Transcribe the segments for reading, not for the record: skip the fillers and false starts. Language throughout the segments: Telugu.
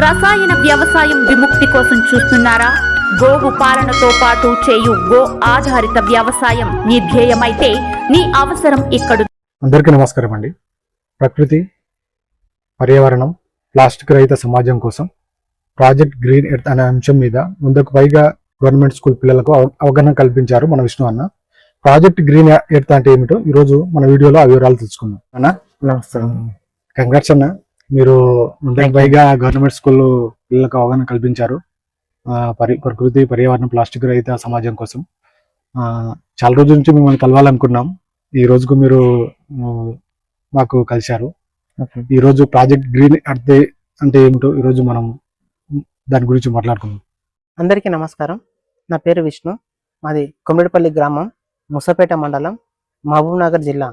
రసాయన వ్యవసాయం విముక్తి కోసం చూస్తున్నారా? గోవు పాలనతో పాటు చేయు గో ఆధారిత వ్యవసాయం నీ ధ్యేయమైతే నీ అవసరం ఇక్కడ. అందరికీ నమస్కారం అండి. ప్రకృతి, పర్యావరణం, ప్లాస్టిక్ రహిత సమాజం కోసం ప్రాజెక్ట్ గ్రీన్ ఎర్త్ అనే అంశం మీద ముందుకు పైగా గవర్నమెంట్ స్కూల్ పిల్లలకు అవగాహన కల్పించారు మన విష్ణు అన్న. ప్రాజెక్ట్ గ్రీన్ ఎర్త్ అంటే ఏమిటో ఈరోజు మన వీడియోలో ఆ వివరాలు తెలుసుకుందాం. అన్న నమస్కారం. కంగ్రాట్స్ అన్న, మీరు ముందుకు పైగా గవర్నమెంట్ స్కూల్ పిల్లలకు అవగాహన కల్పించారు. ప్రకృతి, పర్యావరణం, ప్లాస్టిక్ రహిత సమాజం కోసం చాలా రోజుల నుంచి మిమ్మల్ని కలవాలనుకున్నాం. ఈ రోజుకు మీరు మాకు కలిశారు. ఈ రోజు ప్రాజెక్ట్ గ్రీన్ ఎర్త్ అంటే ఏమిటో ఈరోజు మనం దాని గురించి మాట్లాడుకుందాం. అందరికీ నమస్కారం. నా పేరు విష్ణు. మాది కొమ్మిడిపల్లి గ్రామం, ముసపేట మండలం, మహబూబ్ నగర్ జిల్లా.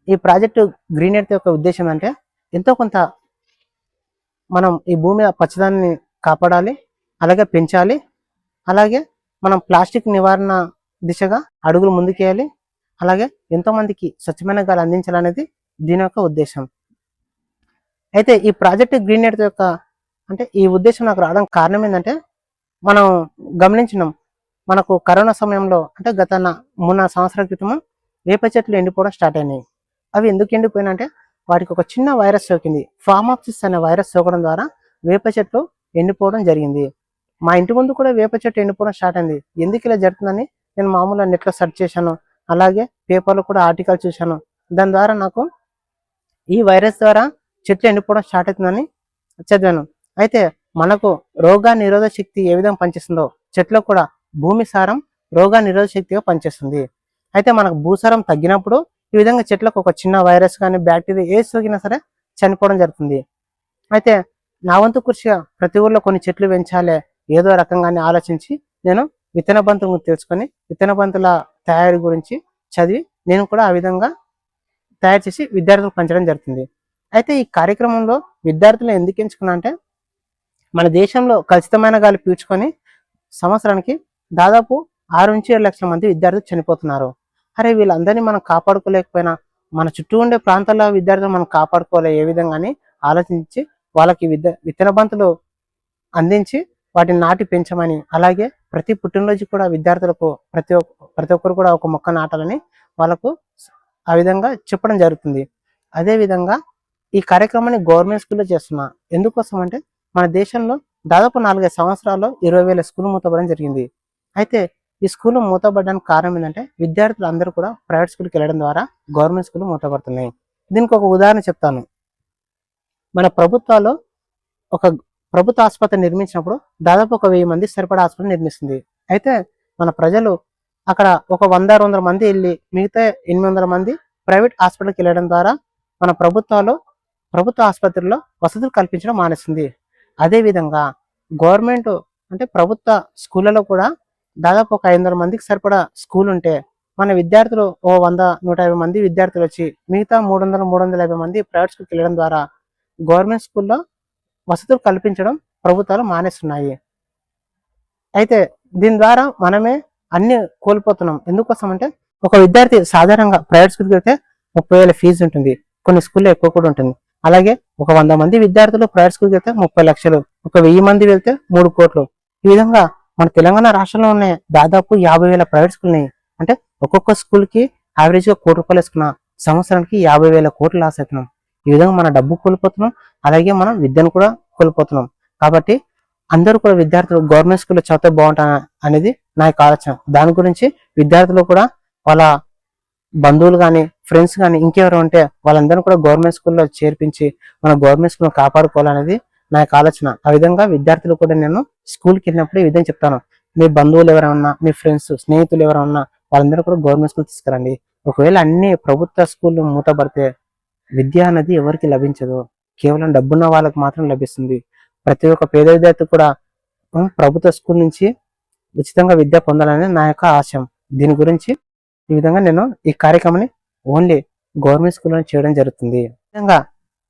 ఈ ప్రాజెక్టు గ్రీన్ ఎర్త్ యొక్క ఉద్దేశం అంటే ఎంతో కొంత మనం ఈ భూమి పచ్చదాన్ని కాపాడాలి, అలాగే పెంచాలి, అలాగే మనం ప్లాస్టిక్ నివారణ దిశగా అడుగులు ముందుకేయాలి, అలాగే ఎంతో మందికి స్వచ్ఛమైన గాలి అందించాలనేది దీని యొక్క ఉద్దేశం. అయితే ఈ ప్రాజెక్ట్ గ్రీన్ ఎర్త్ యొక్క అంటే ఈ ఉద్దేశం నాకు రావడం కారణం ఏంటంటే, మనం గమనించినాం మనకు కరోనా సమయంలో అంటే గత 3 సంవత్సరాల క్రితం వేప చెట్లు ఎండిపోవడం స్టార్ట్ అయినాయి. అవి ఎందుకు ఎండిపోయినా అంటే వాటికి ఒక చిన్న వైరస్ సోకింది. ఫామాప్సిస్ అనే వైరస్ సోకడం ద్వారా వేప చెట్లు ఎండిపోవడం జరిగింది. మా ఇంటి ముందు కూడా వేప చెట్టు ఎండిపోవడం స్టార్ట్ అయింది. ఎందుకు ఇలా జరుగుతుందని నేను మామూలుగా నెట్లో సెర్చ్ చేశాను, అలాగే పేపర్లో కూడా ఆర్టికల్ చూశాను. దాని ద్వారా నాకు ఈ వైరస్ ద్వారా చెట్లు ఎండిపోవడం స్టార్ట్ అవుతుందని చదివాను. అయితే మనకు రోగా నిరోధక శక్తి ఏ విధంగా పనిచేస్తుందో చెట్లకు కూడా భూమి సారం రోగా నిరోధక శక్తిగా పనిచేస్తుంది. అయితే మనకు భూసారం తగ్గినప్పుడు ఈ విధంగా చెట్లకు ఒక చిన్న వైరస్ కానీ బ్యాక్టీరియా ఏ సోకినా సరే చనిపోవడం జరుగుతుంది. అయితే నా వంతు కృషిగా ప్రతి ఊర్లో కొన్ని చెట్లు పెంచాలి ఏదో రకంగానే ఆలోచించి నేను విత్తన బంతుల గురించి తెలుసుకొని విత్తన బంతుల తయారీ గురించి చదివి నేను కూడా ఆ విధంగా తయారు చేసి విద్యార్థులకు పంచడం జరుగుతుంది. అయితే ఈ కార్యక్రమంలో విద్యార్థులు ఎందుకు ఎంచుకున్నా అంటే, మన దేశంలో కలుషితమైన గాలి పీల్చుకొని సంవత్సరానికి దాదాపు 6 నుంచి 7 లక్షల మంది విద్యార్థులు చనిపోతున్నారు. అరే వీళ్ళందరినీ మనం కాపాడుకోలేకపోయినా మన చుట్టూ ఉండే ప్రాంతాల విద్యార్థులు మనం కాపాడుకోలే ఏ విధంగా అని ఆలోచించి వాళ్ళకి విత్తన బంతులు అందించి వాటిని నాటి పెంచమని, అలాగే ప్రతి పుట్టినరోజు కూడా విద్యార్థులకు ప్రతి ఒక్కరు కూడా ఒక మొక్క నాటాలని వాళ్ళకు ఆ విధంగా చెప్పడం జరుగుతుంది. అదేవిధంగా ఈ కార్యక్రమాన్ని గవర్నమెంట్ స్కూల్లో చేస్తున్నా. ఎందుకోసం అంటే మన దేశంలో దాదాపు 4-5 సంవత్సరాల్లో 20,000 స్కూల్ మూతపడడం జరిగింది. అయితే ఈ స్కూల్ మూతపడడానికి కారణం ఏంటంటే విద్యార్థులు అందరూ కూడా ప్రైవేట్ స్కూల్కి వెళ్ళడం ద్వారా గవర్నమెంట్ స్కూల్ మూతపడుతున్నాయి. దీనికి ఒక ఉదాహరణ చెప్తాను. మన ప్రభుత్వాల్లో ఒక ప్రభుత్వ ఆసుపత్రి నిర్మించినప్పుడు దాదాపు ఒక 1000 మంది సరిపడా ఆసుపత్రి నిర్మిస్తుంది. అయితే మన ప్రజలు అక్కడ ఒక 100-200 మంది వెళ్ళి మిగతా 800 మంది ప్రైవేట్ హాస్పిటల్కి వెళ్ళడం ద్వారా మన ప్రభుత్వ ఆసుపత్రుల్లో వసతులు కల్పించడం మానేస్తుంది. అదేవిధంగా గవర్నమెంట్ అంటే ప్రభుత్వ స్కూళ్ళలో కూడా దాదాపు ఒక 500 మందికి సరిపడా స్కూల్ ఉంటే మన విద్యార్థులు ఓ 100-150 మంది విద్యార్థులు వచ్చి మిగతా 300-350 మంది ప్రైవేట్ స్కూల్కి వెళ్ళడం ద్వారా గవర్నమెంట్ స్కూల్లో వసతులు కల్పించడం ప్రభుత్వాలు మానేస్తున్నాయి. అయితే దీని ద్వారా మనమే అన్ని కోల్పోతున్నాం. ఎందుకోసం అంటే ఒక విద్యార్థి సాధారణంగా ప్రైవేట్ స్కూల్కి వెళ్తే 30,000 ఫీజు ఉంటుంది, కొన్ని స్కూల్లో ఎక్కువ కూడా ఉంటుంది. అలాగే ఒక 100 మంది విద్యార్థులు ప్రైవేట్ స్కూల్కి వెళ్తే 30 లక్షలు, ఒక 1000 మంది వెళ్తే 3 కోట్లు. ఈ విధంగా మన తెలంగాణ రాష్ట్రంలో ఉన్నాయి దాదాపు 50,000 ప్రైవేట్ స్కూల్ ఉన్నాయి. అంటే ఒక్కొక్క స్కూల్కి యావరేజ్గా ₹1 కోటి వేసుకున్న సంవత్సరానికి 50,000 కోట్లు లాస్ అవుతున్నాం. ఈ విధంగా మన డబ్బు కోల్పోతున్నాం, అలాగే మనం విద్యను కూడా కోల్పోతున్నాం. కాబట్టి అందరూ కూడా విద్యార్థులు గవర్నమెంట్ స్కూల్లో చదివితే బాగుంటా అనేది నా యొక్క ఆలోచన. దాని గురించి విద్యార్థులు కూడా వాళ్ళ బంధువులు కానీ ఫ్రెండ్స్ కానీ ఇంకెవరు ఉంటే వాళ్ళందరూ కూడా గవర్నమెంట్ స్కూల్లో చేర్పించి మన గవర్నమెంట్ స్కూల్లో కాపాడుకోవాలనేది నా యొక్క ఆలోచన. ఆ విధంగా విద్యార్థులు కూడా నేను స్కూల్కి వెళ్ళినప్పుడు ఈ విధంగా చెప్తాను. మీ బంధువులు ఎవరైనా, మీ ఫ్రెండ్స్, స్నేహితులు ఎవరైనా వాళ్ళందరూ కూడా గవర్నమెంట్ స్కూల్ తీసుకురండి. ఒకవేళ అన్ని ప్రభుత్వ స్కూళ్ళు మూతపడితే విద్య అనేది ఎవరికి లభించదు, కేవలం డబ్బున్న వాళ్ళకి మాత్రం లభిస్తుంది. ప్రతి ఒక్క పేద విద్యార్థి కూడా ప్రభుత్వ స్కూల్ నుంచి ఉచితంగా విద్య పొందాలని నా యొక్క ఆశయం. దీని గురించి ఈ విధంగా నేను ఈ కార్యక్రమాన్ని ఓన్లీ గవర్నమెంట్ స్కూల్లో చేయడం జరుగుతుంది. ఈ విధంగా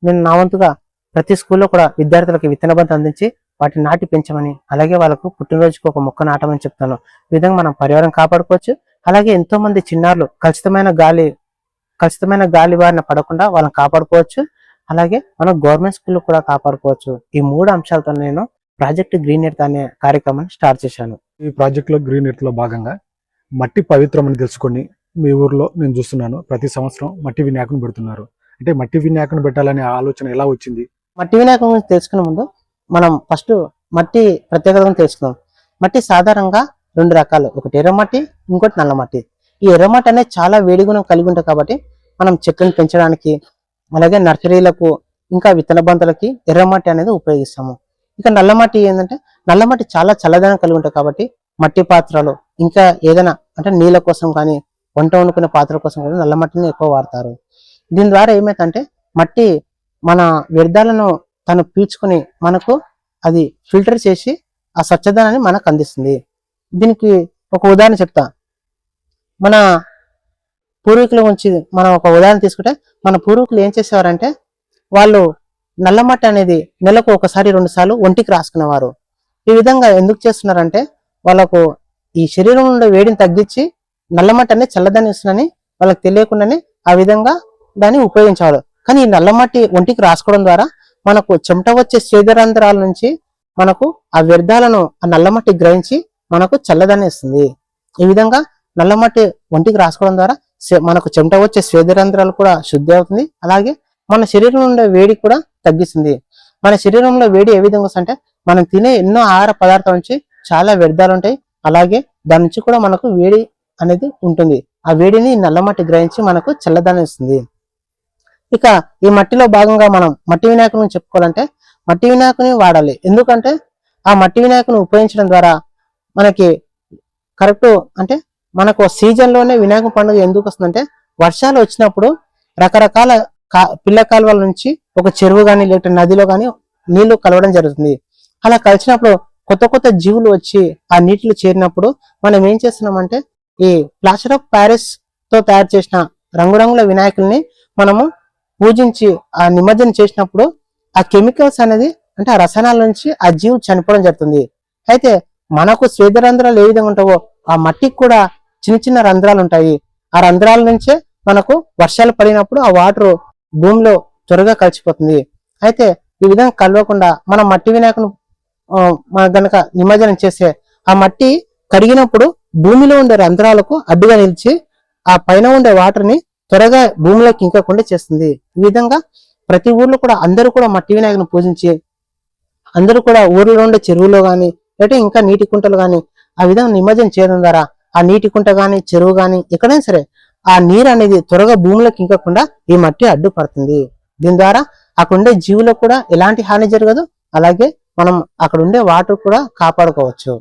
నేను నా వంతుగా ప్రతి స్కూల్లో కూడా విద్యార్థులకు విత్తన బంతి అందించి వాటిని నాటి పెంచమని, అలాగే వాళ్ళకు పుట్టినరోజుకు ఒక మొక్క నాటమని చెప్తాను. ఈ విధంగా మనం పర్యావరణం కాపాడుకోవచ్చు. అలాగే ఎంతో మంది చిన్నారులు కలుషితమైన గాలి బారిన పడకుండా వాళ్ళని కాపాడుకోవచ్చు. అలాగే మనం గవర్నమెంట్ స్కూల్ కూడా కాపాడుకోవచ్చు. ఈ 3 అంశాలతో నేను ప్రాజెక్ట్ గ్రీన్ ఎర్త్ అనే కార్యక్రమాన్ని స్టార్ట్ చేశాను. ఈ ప్రాజెక్ట్ లో గ్రీన్ ఎర్త్ లో భాగంగా మట్టి పవిత్రం అని తెలుసుకొని మీ ఊర్లో నేను చూస్తున్నాను ప్రతి సంవత్సరం మట్టి వినాయకుని పెడుతున్నారు. అంటే మట్టి వినాయకుని పెట్టాలనే ఆలోచన ఎలా వచ్చింది? మట్టి వినాయకం గురించి తెలుసుకునే ముందు మనం ఫస్ట్ మట్టి ప్రత్యేకతను తెలుసుకుందాం. మట్టి సాధారణంగా 2 రకాలు, ఒకటి ఎర్రమట్టి, ఇంకోటి నల్ల మట్టి. ఈ ఎర్రమట్టి అనేది చాలా వేడి గుణం కలిగి ఉంటుంది కాబట్టి మనం చెట్లను పెంచడానికి, అలాగే నర్సరీలకు, ఇంకా విత్తన బంతులకి ఎర్రమట్టి అనేది ఉపయోగిస్తాము. ఇక నల్ల మట్టి ఏంటంటే, నల్ల మట్టి చాలా చల్లదనం కలిగి ఉంటుంది కాబట్టి మట్టి పాత్రలు, ఇంకా ఏదైనా అంటే నీళ్ళ కోసం కానీ, వంట వండుకునే పాత్రల కోసం కానీ నల్ల మట్టిని ఎక్కువ వాడతారు. దీని ద్వారా ఏమైందంటే మట్టి మన వ్యర్థాలను తను పీల్చుకొని మనకు అది ఫిల్టర్ చేసి ఆ స్వచ్ఛదనాన్ని మనకు అందిస్తుంది. దీనికి ఒక ఉదాహరణ చెప్తా. మన పూర్వీకుల గురించి మనం ఒక ఉదాహరణ తీసుకుంటే, మన పూర్వీకులు ఏం చేసేవారంటే, వాళ్ళు నల్లమట్టి అనేది నెలకు 1-2 సార్లు ఒంటికి రాసుకునేవారు. ఈ విధంగా ఎందుకు చేస్తున్నారంటే, వాళ్ళకు ఈ శరీరం నుండి వేడిని తగ్గించి నల్లమట్టి అనేది చల్లదనం ఇస్తుందని వాళ్ళకి తెలియకుండానే ఆ విధంగా దాన్ని ఉపయోగించేవారు. కానీ ఈ నల్లమట్టి ఒంటికి రాసుకోవడం ద్వారా మనకు చెమట వచ్చే స్వేదరంధ్రాల నుంచి మనకు ఆ వ్యర్థాలను ఆ నల్లమట్టి గ్రహించి మనకు చల్లదనం ఇస్తుంది. ఈ విధంగా నల్లమట్టి ఒంటికి రాసుకోవడం ద్వారా మనకు చెమట వచ్చే స్వేదరంధ్రాలు కూడా శుద్ధి అవుతుంది. అలాగే మన శరీరం ఉండే వేడి కూడా తగ్గిస్తుంది. మన శరీరంలో వేడి ఏ విధంగా వస్తుందంటే, మనం తినే ఎన్నో ఆహార పదార్థాల నుంచి చాలా వ్యర్థాలు ఉంటాయి. అలాగే దాని నుంచి కూడా మనకు వేడి అనేది ఉంటుంది. ఆ వేడిని నల్లమట్టి గ్రహించి మనకు చల్లదనం ఇస్తుంది. ఇక ఈ మట్టిలో భాగంగా మనం మట్టి వినాయకుని చెప్పుకోవాలంటే, మట్టి వినాయకుని వాడాలి. ఎందుకంటే ఆ మట్టి వినాయకుని ఉపయోగించడం ద్వారా మనకి కరెక్ట్ అంటే మనకు సీజన్ లోనే వినాయక పండుగ ఎందుకు వస్తుందంటే, వర్షాలు వచ్చినప్పుడు రకరకాల పిల్ల కాలువల నుంచి ఒక చెరువు కానీ లేకపోతే నదిలో కానీ నీళ్లు కలవడం జరుగుతుంది. అలా కలిసినప్పుడు కొత్త కొత్త జీవులు వచ్చి ఆ నీటిలో చేరినప్పుడు మనం ఏం చేస్తున్నామంటే, ఈ ప్లాస్టర్ ఆఫ్ ప్యారిస్ తో తయారు చేసిన రంగురంగుల వినాయకుల్ని మనము పూజించి ఆ నిమజ్జనం చేసినప్పుడు ఆ కెమికల్స్ అనేది అంటే ఆ రసాయనాల నుంచి ఆ జీవు చనిపోవడం జరుగుతుంది. అయితే మనకు స్వేదరంధ్రాలు ఏ విధంగా ఉంటావో ఆ మట్టికి కూడా చిన్న చిన్న రంధ్రాలు ఉంటాయి. ఆ రంధ్రాల నుంచే మనకు వర్షాలు పడినప్పుడు ఆ వాటర్ భూమిలో త్వరగా కలిసిపోతుంది. అయితే ఈ విధంగా కలవకుండా మనం మట్టి వినాయకుని గనక నిమజ్జనం చేస్తే ఆ మట్టి కడిగినప్పుడు భూమిలో ఉండే రంధ్రాలకు అడ్డుగా నిలిచి ఆ పైన ఉండే వాటర్ ని త్వరగా భూమిలోకి ఇంకకుండా చేస్తుంది. ఈ విధంగా ప్రతి ఊర్లో కూడా అందరూ కూడా మట్టి వినాయకుని పూజించి అందరూ కూడా ఊర్లో ఉండే చెరువులో గాని లేకపోతే ఇంకా నీటి కుంటలు గాని ఆ విధంగా నిమజ్జనం చేయడం ద్వారా ఆ నీటి కుంట గాని చెరువు గాని ఎక్కడైనా సరే ఆ నీరు అనేది త్వరగా భూమిలోకి ఇంకకుండా ఈ మట్టి అడ్డుపడుతుంది. దీని ద్వారా అక్కడ ఉండే జీవులకు కూడా ఎలాంటి హాని జరగదు. అలాగే మనం అక్కడ ఉండే వాటర్ కూడా కాపాడుకోవచ్చు.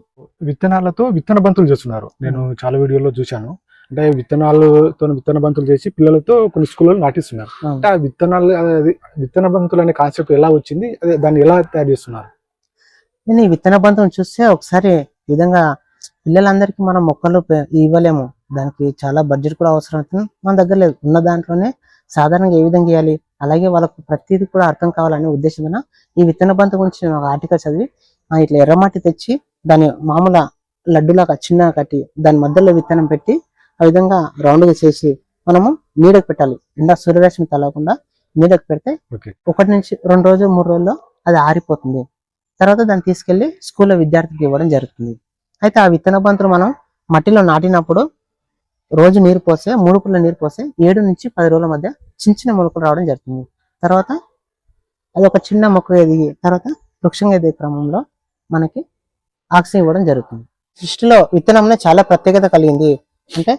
విత్తనాలతో విత్తన బంతులు చేస్తున్నారు. నేను చాలా వీడియోలో చూశాను. అంటే విత్తనాలతో విత్తన బంతులు చేసి పిల్లలతో కొన్ని స్కూల్లో నాటిస్తున్నారు. అంటే ఆ విత్తన బంతులు అనే కాన్సెప్ట్ ఎలా వచ్చింది, అదే దాన్ని ఎలా తయారు చేస్తున్నారు? నేను ఈ విత్తన బంతులను చూస్తే ఒకసారి ఈ విధంగా పిల్లలందరికీ మనం మొక్కలు ఇవ్వలేము. దానికి చాలా బడ్జెట్ కూడా అవసరం అవుతుంది. మన దగ్గర లేదు. ఉన్న దాంట్లోనే సాధారణంగా ఏ విధంగా ఇవ్వాలి, అలాగే వాళ్ళకు ప్రతిదీ కూడా అర్థం కావాలనే ఉద్దేశంతో ఈ విత్తన బంతు గురించి నేను ఒక ఆర్టికల్ చదివి ఇట్లా ఎర్రమట్టి తెచ్చి దాన్ని మామూలు లడ్డులాగా చిన్నగా కట్టి దాని మధ్యలో విత్తనం పెట్టి ఆ విధంగా రౌండ్గా చేసి మనము నీడకు పెట్టాలి. ఎండా సూర్యరశ్మి తగలకుండా నీడకు పెడితే 1 నుంచి 2 రోజులు 3 రోజుల్లో అది ఆరిపోతుంది. తర్వాత దాన్ని తీసుకెళ్లి స్కూల్లో విద్యార్థికి ఇవ్వడం జరుగుతుంది. అయితే ఆ విత్తన బంతులు మనం మట్టిలో నాటినప్పుడు రోజు నీరు పోస్తే 3 పుల్ల నీరు పోస్తే 7 నుంచి 10 రోజుల మధ్య చిన్న చిన్న మొలకలు రావడం జరుగుతుంది. తర్వాత అది ఒక చిన్న మొక్క ఎదిగి తర్వాత వృక్షంగా ఎదిగే క్రమంలో మనకి ఆక్సిజన్ ఇవ్వడం జరుగుతుంది. సృష్టిలో విత్తనంలో చాలా ప్రత్యేకత కలిగింది. అంటే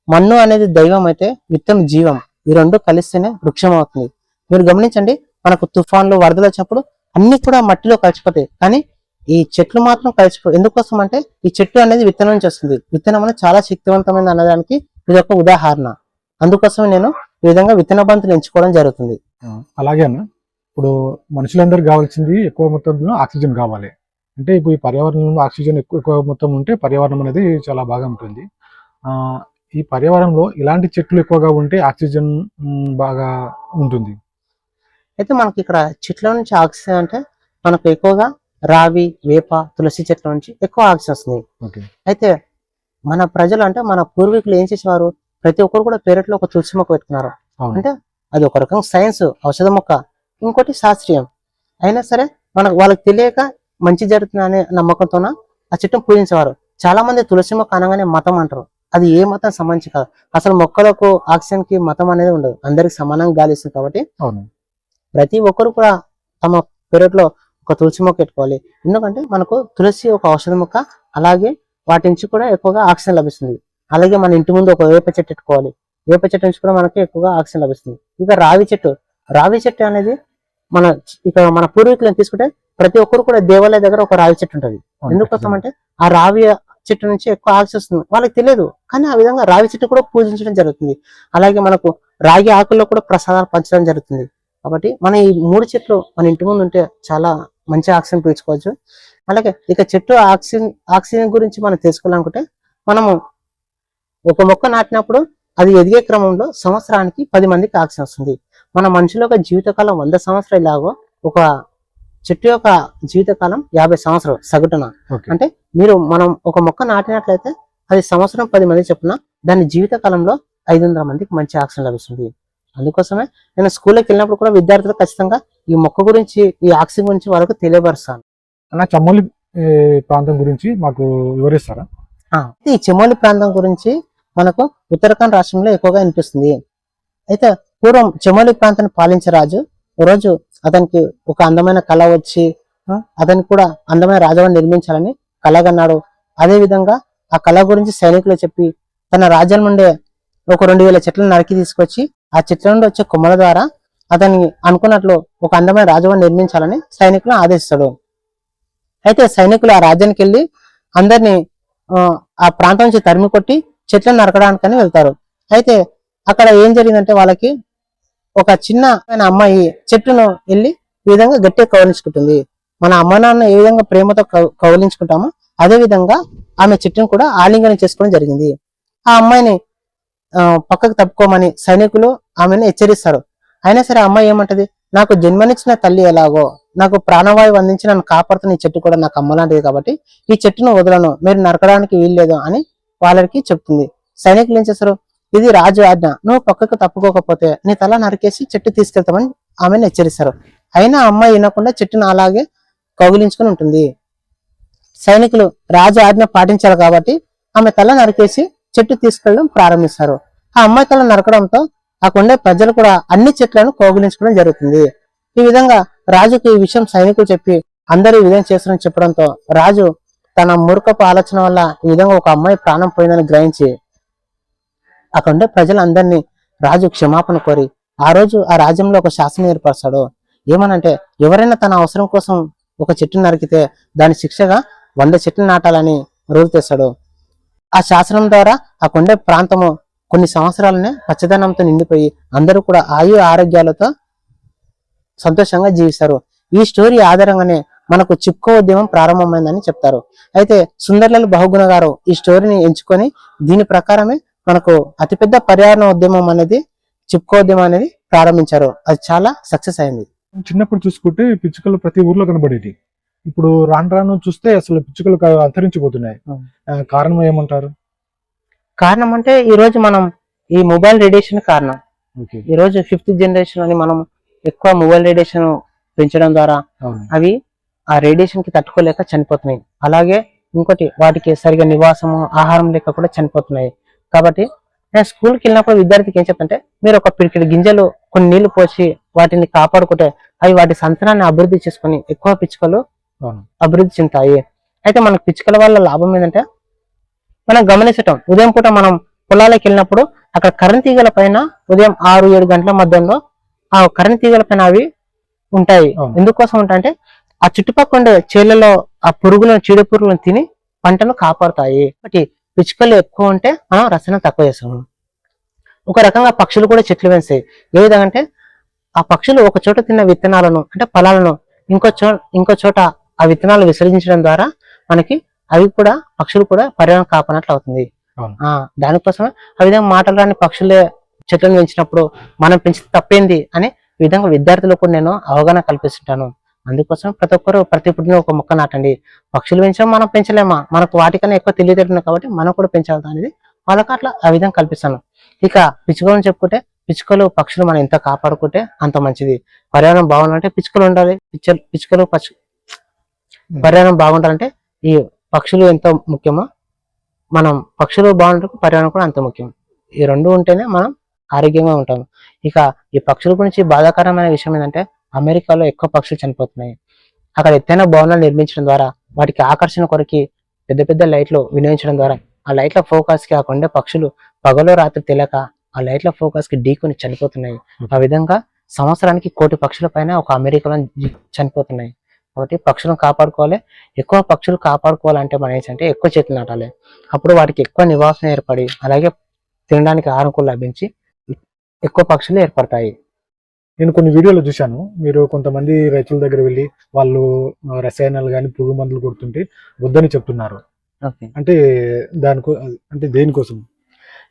మన్ను అనేది దైవం అయితే విత్తనం జీవం. ఈ రెండు కలిస్తేనే వృక్షం అవుతుంది. మీరు గమనించండి, మనకు తుఫాన్లు వరదలు వచ్చినప్పుడు అన్ని కూడా మట్టిలో కలిసిపోతాయి, కానీ ఈ చెట్లు మాత్రం కలిసిపోయి. ఎందుకోసం అంటే ఈ చెట్టు అనేది విత్తనం నుంచి వస్తుంది. విత్తనం అనేది చాలా శక్తివంతమైన అనడానికి ఇది ఒక ఉదాహరణ. అందుకోసం నేను ఈ విధంగా విత్తన బంతులు ఎంచుకోవడం జరుగుతుంది. అలాగే అన్న, ఇప్పుడు మనుషులందరికీ కావాల్సింది ఎక్కువ మొత్తంలో ఆక్సిజన్ కావాలి. అంటే ఇప్పుడు ఈ పర్యావరణంలో ఆక్సిజన్ ఎక్కువ మొత్తం ఉంటే పర్యావరణం అనేది చాలా బాగా ఉంటుంది. ఈ పర్యావరణంలో ఇలాంటి చెట్లు ఎక్కువగా ఉంటే ఆక్సిజన్ బాగా ఉంటుంది. అయితే మనకి ఇక్కడ చెట్ల నుంచి ఆక్సిజన్ అంటే మనకు ఎక్కువగా రావి, వేప, తులసి చెట్ల నుంచి ఎక్కువ ఆక్సిజన్ వస్తుంది. అయితే మన ప్రజలు అంటే మన పూర్వీకులు ఏం చేసేవారు, ప్రతి ఒక్కరు కూడా పెరట్లో ఒక తులసి మొక్క పెట్టుకున్నారు. అంటే అది ఒక రకంగా సైన్స్, ఔషధ మొక్క. ఇంకోటి శాస్త్రీయం. అయినా సరే మనకు వాళ్ళకి తెలియక మంచి జరుగుతుంది అనే నమ్మకంతోన ఆ చెట్టును పూజించేవారు. చాలా మంది తులసి మొక్క అనగానే మతం అంటారు. అది ఏ మతం సంబంధించి కాదు. అసలు మొక్కలకు ఆక్సిజన్ కి మతం అనేది ఉండదు. అందరికి సమానంగా గాలి ఇస్తుంది కాబట్టి అవును. ప్రతి ఒక్కరు కూడా తమ పెరట్లో ఒక తులసి మొక్క పెట్టుకోవాలి. ఎందుకంటే మనకు తులసి ఒక ఔషధ మొక్క, అలాగే వాటి నుంచి కూడా ఎక్కువగా ఆక్సిజన్ లభిస్తుంది. అలాగే మన ఇంటి ముందు ఒక వేప చెట్టు పెట్టుకోవాలి. వేప చెట్టు నుంచి కూడా మనకి ఎక్కువగా ఆక్సిజన్ లభిస్తుంది. ఇక రావి చెట్టు అనేది మన పూర్వీకులను తీసుకుంటే ప్రతి ఒక్కరు కూడా దేవాలయ దగ్గర ఒక రావి చెట్టు ఉంటుంది. ఎందుకోసం అంటే ఆ రావి చెట్టు నుంచి ఎక్కువ ఆక్సిజన్ వస్తుంది. వాళ్ళకి తెలియదు, కానీ ఆ విధంగా రావి చెట్టు కూడా పూజించడం జరుగుతుంది. అలాగే మనకు రాగి ఆకుల్లో కూడా ప్రసాదాలు పంచడం జరుగుతుంది. కాబట్టి మన ఈ 3 చెట్లు మన ఇంటి ముందు ఉంటే చాలా మంచి ఆక్సిజన్ పీల్చుకోవచ్చు. అలాగే ఇక చెట్టు ఆక్సిజన్ గురించి మనం తెలుసుకోవాలనుకుంటే మనము ఒక మొక్క నాటినప్పుడు అది ఎదిగే క్రమంలో సంవత్సరానికి 10 మందికి ఆక్సిజన్ వస్తుంది. మన మనుషుల యొక్క జీవితకాలం 100 సంవత్సరాలు ఇలాగో ఒక చెట్టు యొక్క జీవితకాలం 50 సంవత్సరాలు సగటున. అంటే మనం ఒక మొక్క నాటినట్లయితే అది సంవత్సరం 10 మంది చెప్పున దాని జీవితకాలంలో 500 మందికి మంచి ఆక్సిజన్ లభిస్తుంది. అందుకోసమే నేను స్కూల్కి వెళ్ళినప్పుడు కూడా విద్యార్థులు ఖచ్చితంగా ఈ మొక్క గురించి, ఈ ఆక్సిజన్ గురించి వాళ్ళకు తెలియపరుస్తాను. అన్న, చమోలి ప్రాంతం గురించి మాకు వివరిస్తారా? ఈ చమోలి ప్రాంతం గురించి మనకు ఉత్తరాఖండ్ రాష్ట్రంలో ఎక్కువగా వినిపిస్తుంది. అయితే పూర్వం చమోలి ప్రాంతాన్ని పాలించే రాజు రోజు అతనికి ఒక అందమైన కళ వచ్చి అతనికి కూడా అందమైన రాజవాన్ని నిర్మించాలని కలగన్నాడు. అదే విధంగా ఆ కళ గురించి సైనికులు చెప్పి తన రాజ్యం నుండే ఒక 2000 చెట్లను నరికి తీసుకొచ్చి ఆ చెట్ల నుండి వచ్చే కొమ్మల ద్వారా అతన్ని అనుకున్నట్లు ఒక అందమైన రాజవాన్ని నిర్మించాలని సైనికులు ఆదేశిస్తాడు. అయితే సైనికులు ఆ రాజ్యానికి వెళ్ళి అందరినీ ఆ ప్రాంతం నుంచి తరిమి కొట్టి చెట్లను నరకడానికని వెళ్తారు. అయితే అక్కడ ఏం జరిగిందంటే వాళ్ళకి ఒక చిన్న అమ్మాయి చెట్టును వెళ్ళి ఈ విధంగా గట్టిగా కౌలించుకుంటుంది. మన అమ్మ నాన్న ఏ విధంగా ప్రేమతో కౌలించుకుంటామో అదే విధంగా ఆమె చెట్టును కూడా ఆలింగనం చేసుకోవడం జరిగింది. ఆ అమ్మాయిని పక్కకు తప్పుకోమని సైనికులు ఆమెను హెచ్చరిస్తారు. అయినా సరే అమ్మాయి ఏమంటది, నాకు జన్మనిచ్చిన తల్లి ఎలాగో నాకు ప్రాణవాయువు అందించి నన్ను కాపాడుతున్న ఈ చెట్టు కూడా నాకు అమ్మ లాంటిది కాబట్టి ఈ చెట్టును వదలను, మీరు నరకడానికి వీల్లేదు అని వాళ్ళకి చెప్తుంది. సైనికులు ఏం చేస్తారు, ఇది రాజు ఆజ్ఞ, నువ్వు పక్కకు తప్పుకోకపోతే నీ తల నరికేసి చెట్టు తీసుకెళ్తామని ఆమెను హెచ్చరిస్తారు. అయినా అమ్మాయి వినకుండా చెట్టును అలాగే కౌగిలించుకుని ఉంటుంది. సైనికులు రాజు ఆజ్ఞ పాటించారు కాబట్టి ఆమె తల నరికేసి చెట్టు తీసుకెళ్ళడం ప్రారంభిస్తారు. ఆ అమ్మాయి తల నరకడంతో అక్కడుండే ప్రజలు కూడా అన్ని చెట్లను కౌగిలించుకోవడం జరుగుతుంది. ఈ విధంగా రాజుకు ఈ విషయం సైనికులు చెప్పి అందరూ ఈ విధంగా చేస్తారని చెప్పడంతో రాజు తన మూర్ఖపు ఆలోచన వల్ల ఈ విధంగా ఒక అమ్మాయి ప్రాణం పోయిందని గ్రహించి అక్కడుండే ప్రజలందరినీ రాజు క్షమాపణ కోరి ఆ రోజు ఆ రాజ్యంలో ఒక శాసనం ఏర్పరుస్తాడు. ఏమనంటే ఎవరైనా తన అవసరం కోసం ఒక చెట్టు నరికితే దాని శిక్షగా 100 చెట్లు నాటాలని రూల్ తెస్తాడు. ఆ శాసనం ద్వారా ఆ కొండే ప్రాంతము కొన్ని సంవత్సరాలనే పచ్చదనంతో నిండిపోయి అందరూ కూడా ఆరోగ్యాలతో సంతోషంగా జీవిస్తారు. ఈ స్టోరీ ఆధారంగానే మనకు చిప్కో ఉద్యమం ప్రారంభమైందని చెప్తారు. అయితే సుందర్లాల్ బహుగుణ గారు ఈ స్టోరీని ఎంచుకొని దీని ప్రకారమే మనకు అతిపెద్ద పర్యావరణ ఉద్యమం అనేది చిప్కో ఉద్యమం అనేది ప్రారంభించారు. అది చాలా సక్సెస్ అయింది. చిన్నప్పుడు చూసుకుంటే పిచ్చుకలు ప్రతి ఊర్లో కనబడేది. ఇప్పుడు రాను చూస్తే అసలు పిచ్చుకలు అంతరించిపోతున్నాయి. కారణం ఏమంటారు? కారణం అంటే ఈ రోజు మనం ఈ మొబైల్ రేడియేషన్ కారణం. ఈ రోజు 5th జనరేషన్ అని మనం ఎక్కువ మొబైల్ రేడియేషన్ పెంచడం ద్వారా అవి ఆ రేడియేషన్ కి తట్టుకోలేక చనిపోతున్నాయి. అలాగే ఇంకోటి వాటికి సరిగా నివాసము ఆహారం లేక కూడా చనిపోతున్నాయి. కాబట్టి నేను స్కూల్కి వెళ్ళినప్పుడు విద్యార్థికి ఏం చెప్తుంటే, మీరు ఒక పిడికిడి గింజలు కొన్ని నీళ్లు పోసి వాటిని కాపాడుకుంటే అవి వాటి సంతానాన్ని అభివృద్ధి చేసుకుని ఎక్కువ పిచ్చుకలు అభివృద్ధి చెందుతాయి. అయితే మనకు పిచ్చుకల వల్ల లాభం ఏంటంటే మనం గమనించటం, ఉదయం పూట మనం పొలాలకు వెళ్ళినప్పుడు అక్కడ కరెంట్ తీగల పైన ఉదయం 6-7 గంటల మధ్యలో ఆ కరెంట్ తీగల పైన అవి ఉంటాయి. ఎందుకోసం ఉంటాయంటే ఆ చుట్టుపక్కల ఉండే చేళ్లలో ఆ పురుగులను చీడ పురుగులను తిని పంటను కాపాడుతాయి. కాబట్టి పిచ్చుకలు ఎక్కువ ఉంటే మనం రసాయనం తక్కువ చేస్తాము. ఒక రకంగా పక్షులు కూడా చెట్లు పెంచాయి. ఏ విధంగా అంటే ఆ పక్షులు ఒక చోట తిన్న విత్తనాలను అంటే ఫలాలను ఇంకో చోట ఆ విత్తనాలు విసర్జించడం ద్వారా మనకి అవి కూడా పక్షులు కూడా పర్యావరణం కాపాడినట్లు అవుతుంది. దానికోసమే ఆ విధంగా మాటలు రాని పక్షులే చెట్లను పెంచినప్పుడు మనం పెంచితే తప్పేంది అని ఈ విధంగా విద్యార్థులకు కూడా నేను అవగాహన కల్పిస్తుంటాను. అందుకోసం ప్రతి ఒక్కరు ప్రతి పుట్టిన ఒక మొక్క నాటండి. పక్షులు పెంచాం, మనం పెంచలేమా, మనకు వాటికన్నా ఎక్కువ తెలియదు కాబట్టి మనం కూడా పెంచాలి అనేది వాళ్ళకి అట్లా ఆ విధంగా కల్పిస్తాను. ఇక పిచ్చుకలను చెప్పుకుంటే పిచ్చుకలు పక్షులు మనం ఎంత కాపాడుకుంటే అంత మంచిది. పర్యావరణం బాగుండాలంటే పిచ్చుకలు ఉండాలి. పిచ్చుకలు పర్యావరణం బాగుండాలంటే ఈ పక్షులు ఎంతో ముఖ్యమో మనం పక్షులు బాగుంటే పర్యావరణం కూడా అంత ముఖ్యం. ఈ రెండు ఉంటేనే మనం ఆరోగ్యంగా ఉంటాం. ఇక ఈ పక్షుల గురించి బాధాకరమైన విషయం ఏంటంటే అమెరికాలో ఎక్కువ పక్షులు చనిపోతున్నాయి. అక్కడ ఎత్తైన భవనాలు నిర్మించడం ద్వారా వాటికి ఆకర్షణ కొరకి పెద్ద పెద్ద లైట్లు వినియోగించడం ద్వారా ఆ లైట్ల ఫోకస్ కి అక్కడ ఉండే పక్షులు పగలు రాత్రి తెలియక ఆ లైట్ల ఫోకస్ కి ఢీకొని చనిపోతున్నాయి. ఆ విధంగా సంవత్సరానికి 1 కోటి పక్షుల పైన ఒక అమెరికాలో చనిపోతున్నాయి. కాబట్టి పక్షులను కాపాడుకోవాలి. ఎక్కువ పక్షులు కాపాడుకోవాలంటే మనం ఏంటంటే ఎక్కువ చెట్లు నాటాలి. అప్పుడు వాటికి ఎక్కువ నివాసం ఏర్పడి అలాగే తినడానికి ఆహారం కూడా లభించి ఎక్కువ పక్షులు ఏర్పడతాయి. నేను కొన్ని వీడియోలు చూశాను, మీరు కొంతమంది రైతుల దగ్గర వెళ్ళి వాళ్ళు రసాయనాలు కానీ పురుగు మందులు కొడుతుంటే వద్దని చెప్తున్నారు. అంటే అంటే దేనికోసం?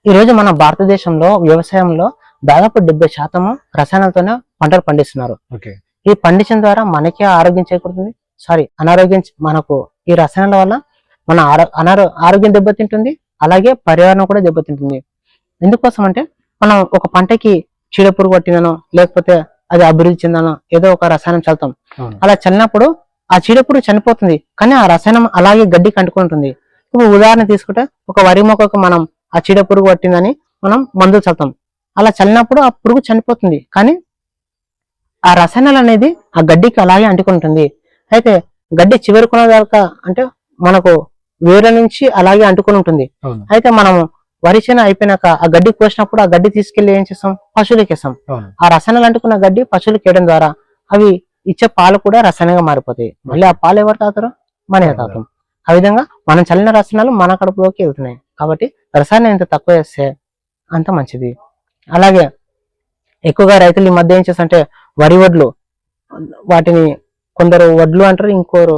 ఈ రోజు మన భారతదేశంలో వ్యవసాయంలో దాదాపు 70% రసాయనాలతోనే పంటలు పండిస్తున్నారు. ఓకే. ఈ పండించడం ద్వారా మనకే ఆరోగ్యం చేకూరుతుంది, అనారోగ్యం. మనకు ఈ రసాయనాల వల్ల మన ఆరోగ్యం దెబ్బతింటుంది, అలాగే పర్యావరణం కూడా దెబ్బతింటుంది. ఎందుకోసం అంటే మనం ఒక పంటకి చీడపురుగు పట్టిందనో లేకపోతే అది అభివృద్ధి చెందానో ఏదో ఒక రసాయనం చల్లుతాం. అలా చల్లినప్పుడు ఆ చీడపురుగు చనిపోతుంది, కానీ ఆ రసాయనం అలాగే గడ్డికి అంటుకుంటుంది. ఇప్పుడు ఉదాహరణ తీసుకుంటే ఒక వరి మొక్కకు మనం ఆ చీడపురుగు పట్టిందని మనం మందులు చల్లుతాం. అలా చల్లినప్పుడు ఆ పురుగు చనిపోతుంది, కానీ ఆ రసాయనాలు అనేది ఆ గడ్డికి అలాగే అంటుకుంటుంది. అయితే గడ్డి చివరికొన్న దాకా అంటే మనకు వేరే నుంచి అలాగే అంటుకుని ఉంటుంది. అయితే మనము వరి చేను అయిపోయినాక ఆ గడ్డి కోసినప్పుడు ఆ గడ్డి తీసుకెళ్లి ఏం చేస్తాం, పశువులకి వేస్తాం. ఆ రసాయనాలు అంటుకున్న గడ్డి పశువులకి వేయడం ద్వారా అవి ఇచ్చే పాలు కూడా రసాయనంగా మారిపోతాయి. మళ్ళీ ఆ పాలు ఎవరు తాగుతారో మనమే తాగుతాం. ఆ విధంగా మనం చల్లిన రసాయనాలు మన కడుపులోకి వెళ్తున్నాయి. కాబట్టి రసాయనం ఎంత తక్కువ వేస్తే అంత మంచిది. అలాగే ఎక్కువగా రైతులు ఈ మధ్య ఏం చేస్తారంటే వరి వడ్లు, వాటిని కొందరు వడ్లు అంటారు, ఇంకోరు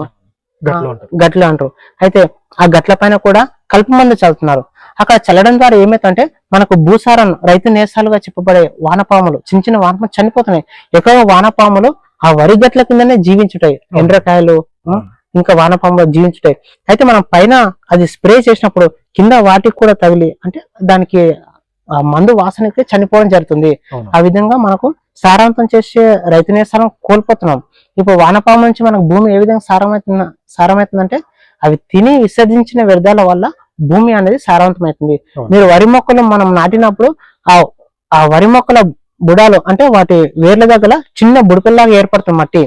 గట్లు అంటారు. అయితే ఆ గట్ల పైన కూడా కలుపు మందు చల్లుతున్నారు. అక్కడ చల్లడం ద్వారా ఏమైతుందంటే మనకు భూసారం రైతు నేసాలుగా చెప్పబడే వానపాములు, చిన్న చిన్న వానపాములు చనిపోతున్నాయి. ఎక్కువగా వానపాములు ఆ వరి గట్ల కిందనే జీవించుతాయి. ఎండ్రకాయలు ఇంకా వానపాములు జీవించుతాయి. అయితే మనం పైన అది స్ప్రే చేసినప్పుడు కింద వాటికి కూడా తగిలి అంటే దానికి ఆ మందు వాసనకి చనిపోవడం జరుగుతుంది. ఆ విధంగా మనకు సారవంతం చేసే రైతు నేసాలను కోల్పోతున్నాం. ఇప్పుడు వానపాము నుంచి మనకు భూమి ఏ విధంగా సారమవుతుందంటే అవి తిని విసర్జించిన వ్యర్థాల వల్ల భూమి అనేది సారవంతమవుతుంది. మీరు వరి మొక్కలు మనం నాటినప్పుడు ఆ వరి మొక్కల బుడాలు అంటే వాటి వేర్ల దగ్గర చిన్న బుడకల్లాగా ఏర్పడుతుంది మట్టి,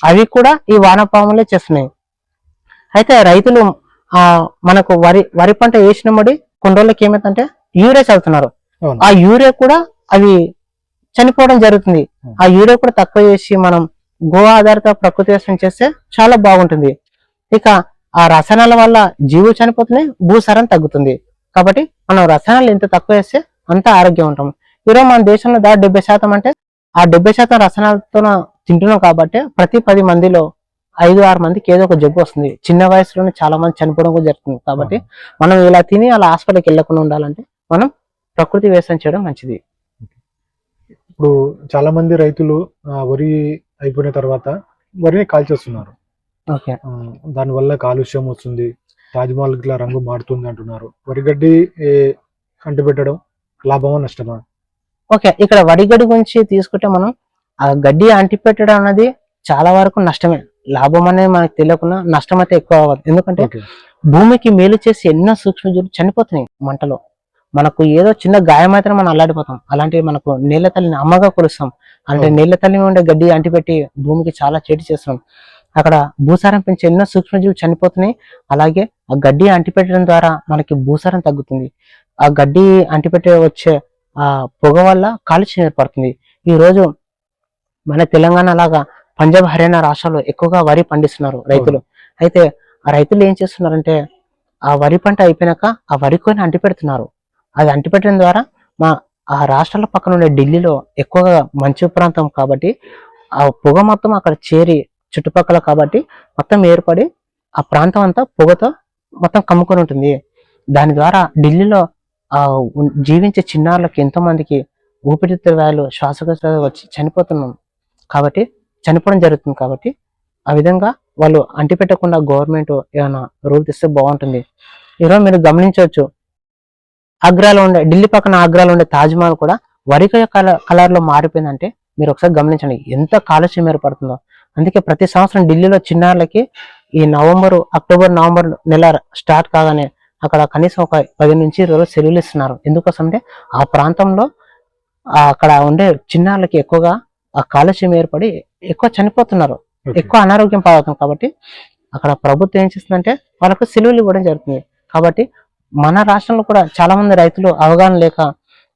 అవి కూడా ఈ వానపాములే చేస్తున్నాయి. అయితే రైతులు మనకు వరి పంట వేసిన మడి కొన్ని రోజులకి ఏమైందంటే యూరియా చల్లుతున్నారు. ఆ యూరియా కూడా అవి చనిపోవడం జరుగుతుంది. ఆ యూరియా కూడా తక్కువ చేసి మనం గో ఆధారిత ప్రకృతి వ్యవసాయం చేస్తే చాలా బాగుంటుంది. ఇక ఆ రసాయనాల వల్ల జీవులు చనిపోతున్నాయి, భూసారం తగ్గుతుంది. కాబట్టి మనం రసాయనాలు ఎంత తక్కువ వేస్తే అంత ఆరోగ్యం ఉంటాం. ఈరోజు మన దేశంలో దాదాపు 70% అంటే ఆ 70% రసాయనాలతో తింటున్నాం. కాబట్టి ప్రతి 10 మందిలో 5-6 మందికి ఏదో ఒక జబ్బు వస్తుంది. చిన్న వయసులోనే చాలా మంది చనిపోవడం కూడా జరుగుతుంది. కాబట్టి మనం ఇలా తిని అలా హాస్పిటల్కి వెళ్ళకుండా ఉండాలంటే మనం ప్రకృతి వ్యవసాయం చేయడం మంచిది. ఇప్పుడు చాలా మంది రైతులు వరి అయిపోయిన తర్వాత వరిని కాల్చేస్తున్నారు. దాని వల్ల కాలుష్యం వస్తుంది, తాజ్మహల్ ఇట్లా రంగు మారుతుంది అంటున్నారు. వరిగడ్డి అంటిపెట్టడం లాభమా నష్టమా? ఓకే, ఇక్కడ వరిగడ్డి గురించి తీసుకుంటే మనం ఆ గడ్డి అంటిపెట్టడం అనేది చాలా వరకు నష్టమే. లాభం అనేది మనకు తెలియకుండా నష్టం అయితే ఎక్కువ అవ్వదు. ఎందుకంటే భూమికి మేలు చేసి ఎన్నో సూక్ష్మజీవులు చనిపోతున్నాయి మంటలో. మనకు ఏదో చిన్న గాయం అయితే మనం అల్లాడిపోతాం. అలాంటివి మనకు నీళ్ళ తల్లిని అమ్మగా కొలుస్తాం. అంటే నీళ్ళ తల్లి ఉండే గడ్డి అంటిపెట్టి భూమికి చాలా చేటు చేస్తున్నాం. అక్కడ భూసారం పెంచే ఎన్నో సూక్ష్మజీవులు చనిపోతున్నాయి. అలాగే ఆ గడ్డి అంటిపెట్టడం ద్వారా మనకి భూసారం తగ్గుతుంది. ఆ గడ్డి అంటిపెట్టే వచ్చే ఆ పొగ వల్ల కాలుష్యం ఏర్పడుతుంది. ఈ రోజు మన తెలంగాణ లాగా పంజాబ్, హర్యానా రాష్ట్రాల్లో ఎక్కువగా వరి పండిస్తున్నారు రైతులు. అయితే ఆ రైతులు ఏం చేస్తున్నారంటే ఆ వరి పంట అయిపోయినాక ఆ వరి కొని అంటిపెడుతున్నారు. అది అంటిపెట్టడం ద్వారా ఆ రాష్ట్రాల పక్కన ఉండే ఢిల్లీలో ఎక్కువగా మంచు ప్రాంతం కాబట్టి ఆ పొగ మొత్తం అక్కడ చేరి చుట్టుపక్కల కాబట్టి మొత్తం ఏర్పడి ఆ ప్రాంతం అంతా పొగతో మొత్తం కమ్ముకొని ఉంటుంది. దాని ద్వారా ఢిల్లీలో జీవించే చిన్నారులకు ఎంతో మందికి ఊపిరితిత్తుల వ్యాధులు, శ్వాసకోశ వచ్చి చనిపోవడం జరుగుతుంది. కాబట్టి ఆ విధంగా వాళ్ళు అంటిపెట్టకుండా గవర్నమెంట్ ఏమైనా రూల్ తెస్తే బాగుంటుంది. ఈరోజు మీరు గమనించవచ్చు, ఆగ్రాలో ఉండే ఢిల్లీ పక్కన ఆగ్రాలో ఉండే తాజ్మహల్ కూడా వరి కలర్ లో మారిపోయిందంటే మీరు ఒకసారి గమనించండి ఎంత కాలుష్యం ఏర్పడుతుందో. అందుకే ప్రతి సంవత్సరం ఢిల్లీలో చిన్నారులకి ఈ అక్టోబర్ నవంబర్ నెల స్టార్ట్ కాగానే అక్కడ కనీసం ఒక 10 నుంచి 20 రోజులు సెలవులు ఇస్తున్నారు. ఎందుకోసం అంటే ఆ ప్రాంతంలో అక్కడ ఉండే చిన్నారులకి ఎక్కువగా ఆ కాలుష్యం ఏర్పడి ఎక్కువ చనిపోతున్నారు, ఎక్కువ అనారోగ్యం పాలవుతుంది. కాబట్టి అక్కడ ప్రభుత్వం ఏం చేస్తుందంటే వాళ్ళకు సెలవులు ఇవ్వడం జరుగుతుంది. కాబట్టి మన రాష్ట్రంలో కూడా చాలా మంది రైతులు అవగాహన లేక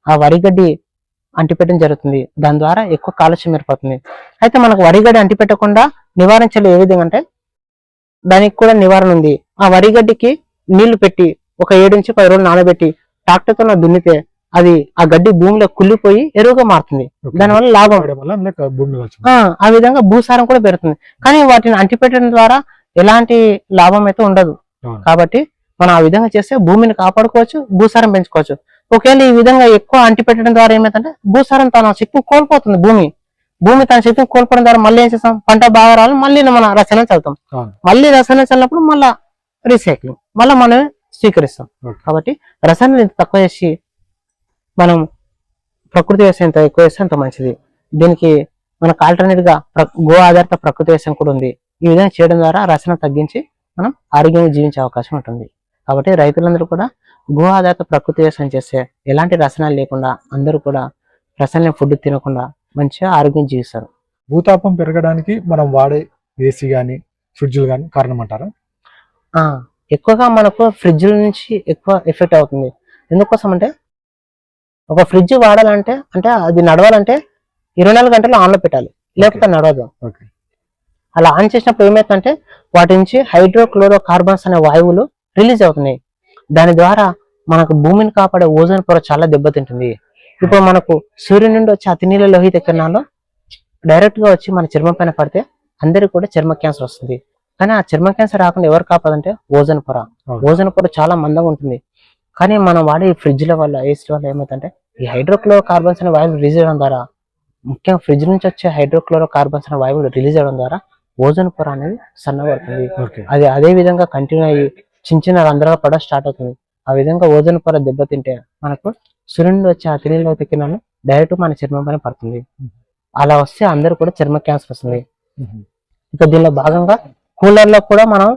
ఆ వరిగడ్డి అంటిపెట్టడం జరుగుతుంది. దాని ద్వారా ఎక్కువ కాలుష్యం ఏర్పడుతుంది. అయితే మనకు వరిగడ్డి అంటిపెట్టకుండా నివారించాలి ఏ విధంగా అంటే దానికి కూడా నివారణ ఉంది. ఆ వరిగడ్డికి నీళ్లు పెట్టి ఒక 7 నుంచి 10 రోజులు నానబెట్టి ట్రాక్టర్తో దున్నితే అది ఆ గడ్డి భూమిలో కుళ్ళిపోయి ఎరువుగా మారుతుంది. దానివల్ల లాభం ఆ విధంగా భూసారం కూడా పెరుగుతుంది. కానీ వాటిని అంటిపెట్టడం ద్వారా ఎలాంటి లాభం అయితే ఉండదు. కాబట్టి మనం ఆ విధంగా చేస్తే భూమిని కాపాడుకోవచ్చు, భూసారం పెంచుకోవచ్చు. ఒకవేళ ఈ విధంగా ఎక్కువ అంటిపెట్టడం ద్వారా ఏమైందంటే భూసారం తన శక్తిని కోల్పోతుంది. భూమి తన శక్తిని కోల్పోవడం ద్వారా మళ్ళీ ఏం చేస్తాం, పంట బాగా రావాలి, మళ్ళీ మన రసాయనం చల్లుతాం. మళ్ళీ రసాయనం చల్లినప్పుడు మళ్ళా రీసైక్లింగ్, మళ్ళీ మనం స్వీకరిస్తాం. కాబట్టి రసాయనం తక్కువ చేసి మనం ప్రకృతి వ్యవసాయం ఎంత ఎక్కువ చేస్తే అంత మంచిది. దీనికి మనకు ఆల్టర్నేట్ గా గో ఆధారిత ప్రకృతి వ్యవసాయం కూడా ఉంది. ఈ విధంగా చేయడం ద్వారా రసాయనం తగ్గించి మనం ఆరోగ్యంగా జీవించే అవకాశం ఉంటుంది. కాబట్టి రైతులందరూ కూడా గో ఆధారిత ప్రకృతి వ్యవసాయం చేస్తే ఎలాంటి రసాయనాలు లేకుండా అందరూ కూడా రసాయన ఫుడ్ తినకుండా మంచిగా ఆరోగ్యం జీవిస్తారు. భూతాపం పెరగడానికి మనం వాడే ఏసీ గానీ ఫ్రిడ్జ్లు కానీ కారణం అంటారా? ఎక్కువగా మనకు ఫ్రిడ్జ్ల నుంచి ఎక్కువ ఎఫెక్ట్ అవుతుంది. ఎందుకోసం అంటే ఒక ఫ్రిడ్జ్ వాడాలంటే అంటే అది నడవాలంటే 24 గంటలు ఆన్లో పెట్టాలి, లేకపోతే నడవదు. అలా ఆన్ చేసినప్పుడు ఏమైతుందంటే వాటి నుంచి హైడ్రోక్లోరో కార్బన్స్ అనే వాయువులు రిలీజ్ అవుతున్నాయి. దాని ద్వారా మనకు భూమిని కాపాడే ఓజోన్ పొర చాలా దెబ్బతింటుంది. ఇప్పుడు మనకు సూర్యుని నుండి వచ్చే అతి నీళ్ళ లోహిత కిరణాలు డైరెక్ట్ గా వచ్చి మన చర్మం పైన పడితే అందరికి కూడా చర్మ క్యాన్సర్ వస్తుంది. కానీ ఆ చర్మ క్యాన్సర్ రాకుండా ఎవరు కాపాదంటే ఓజోన్ పొర. ఓజోన్ పొర చాలా మందంగా ఉంటుంది. కానీ మనం వాడే ఈ ఫ్రిడ్జ్ల వల్ల ఏసీల వల్ల ఏమైందంటే ఈ హైడ్రోక్లోరో కార్బన్స్ అనే వాయువులు రిలీజ్ అవ్వడం ద్వారా, ముఖ్యంగా ఫ్రిడ్జ్ నుంచి వచ్చే హైడ్రోక్లోరో కార్బన్స్ అనే వాయువులు రిలీజ్ అవ్వడం ద్వారా ఓజోన్ పొర అనేది సన్నబడుతుంది. అది అదే విధంగా కంటిన్యూ అయ్యి చిన్న రంధ్రాలు పడ స్టార్ట్ అవుతుంది. ఆ విధంగా ఓజోన్ పొర దెబ్బతింటే మనకు సూర్యుడి వచ్చే ఆ తిరిగిలో కిరణాలు డైరెక్ట్ మన చర్మం పైన పడుతుంది. అలా వస్తే అందరూ కూడా చర్మ క్యాన్సర్ వస్తుంది. ఇక దీనిలో భాగంగా కూలర్లో కూడా మనం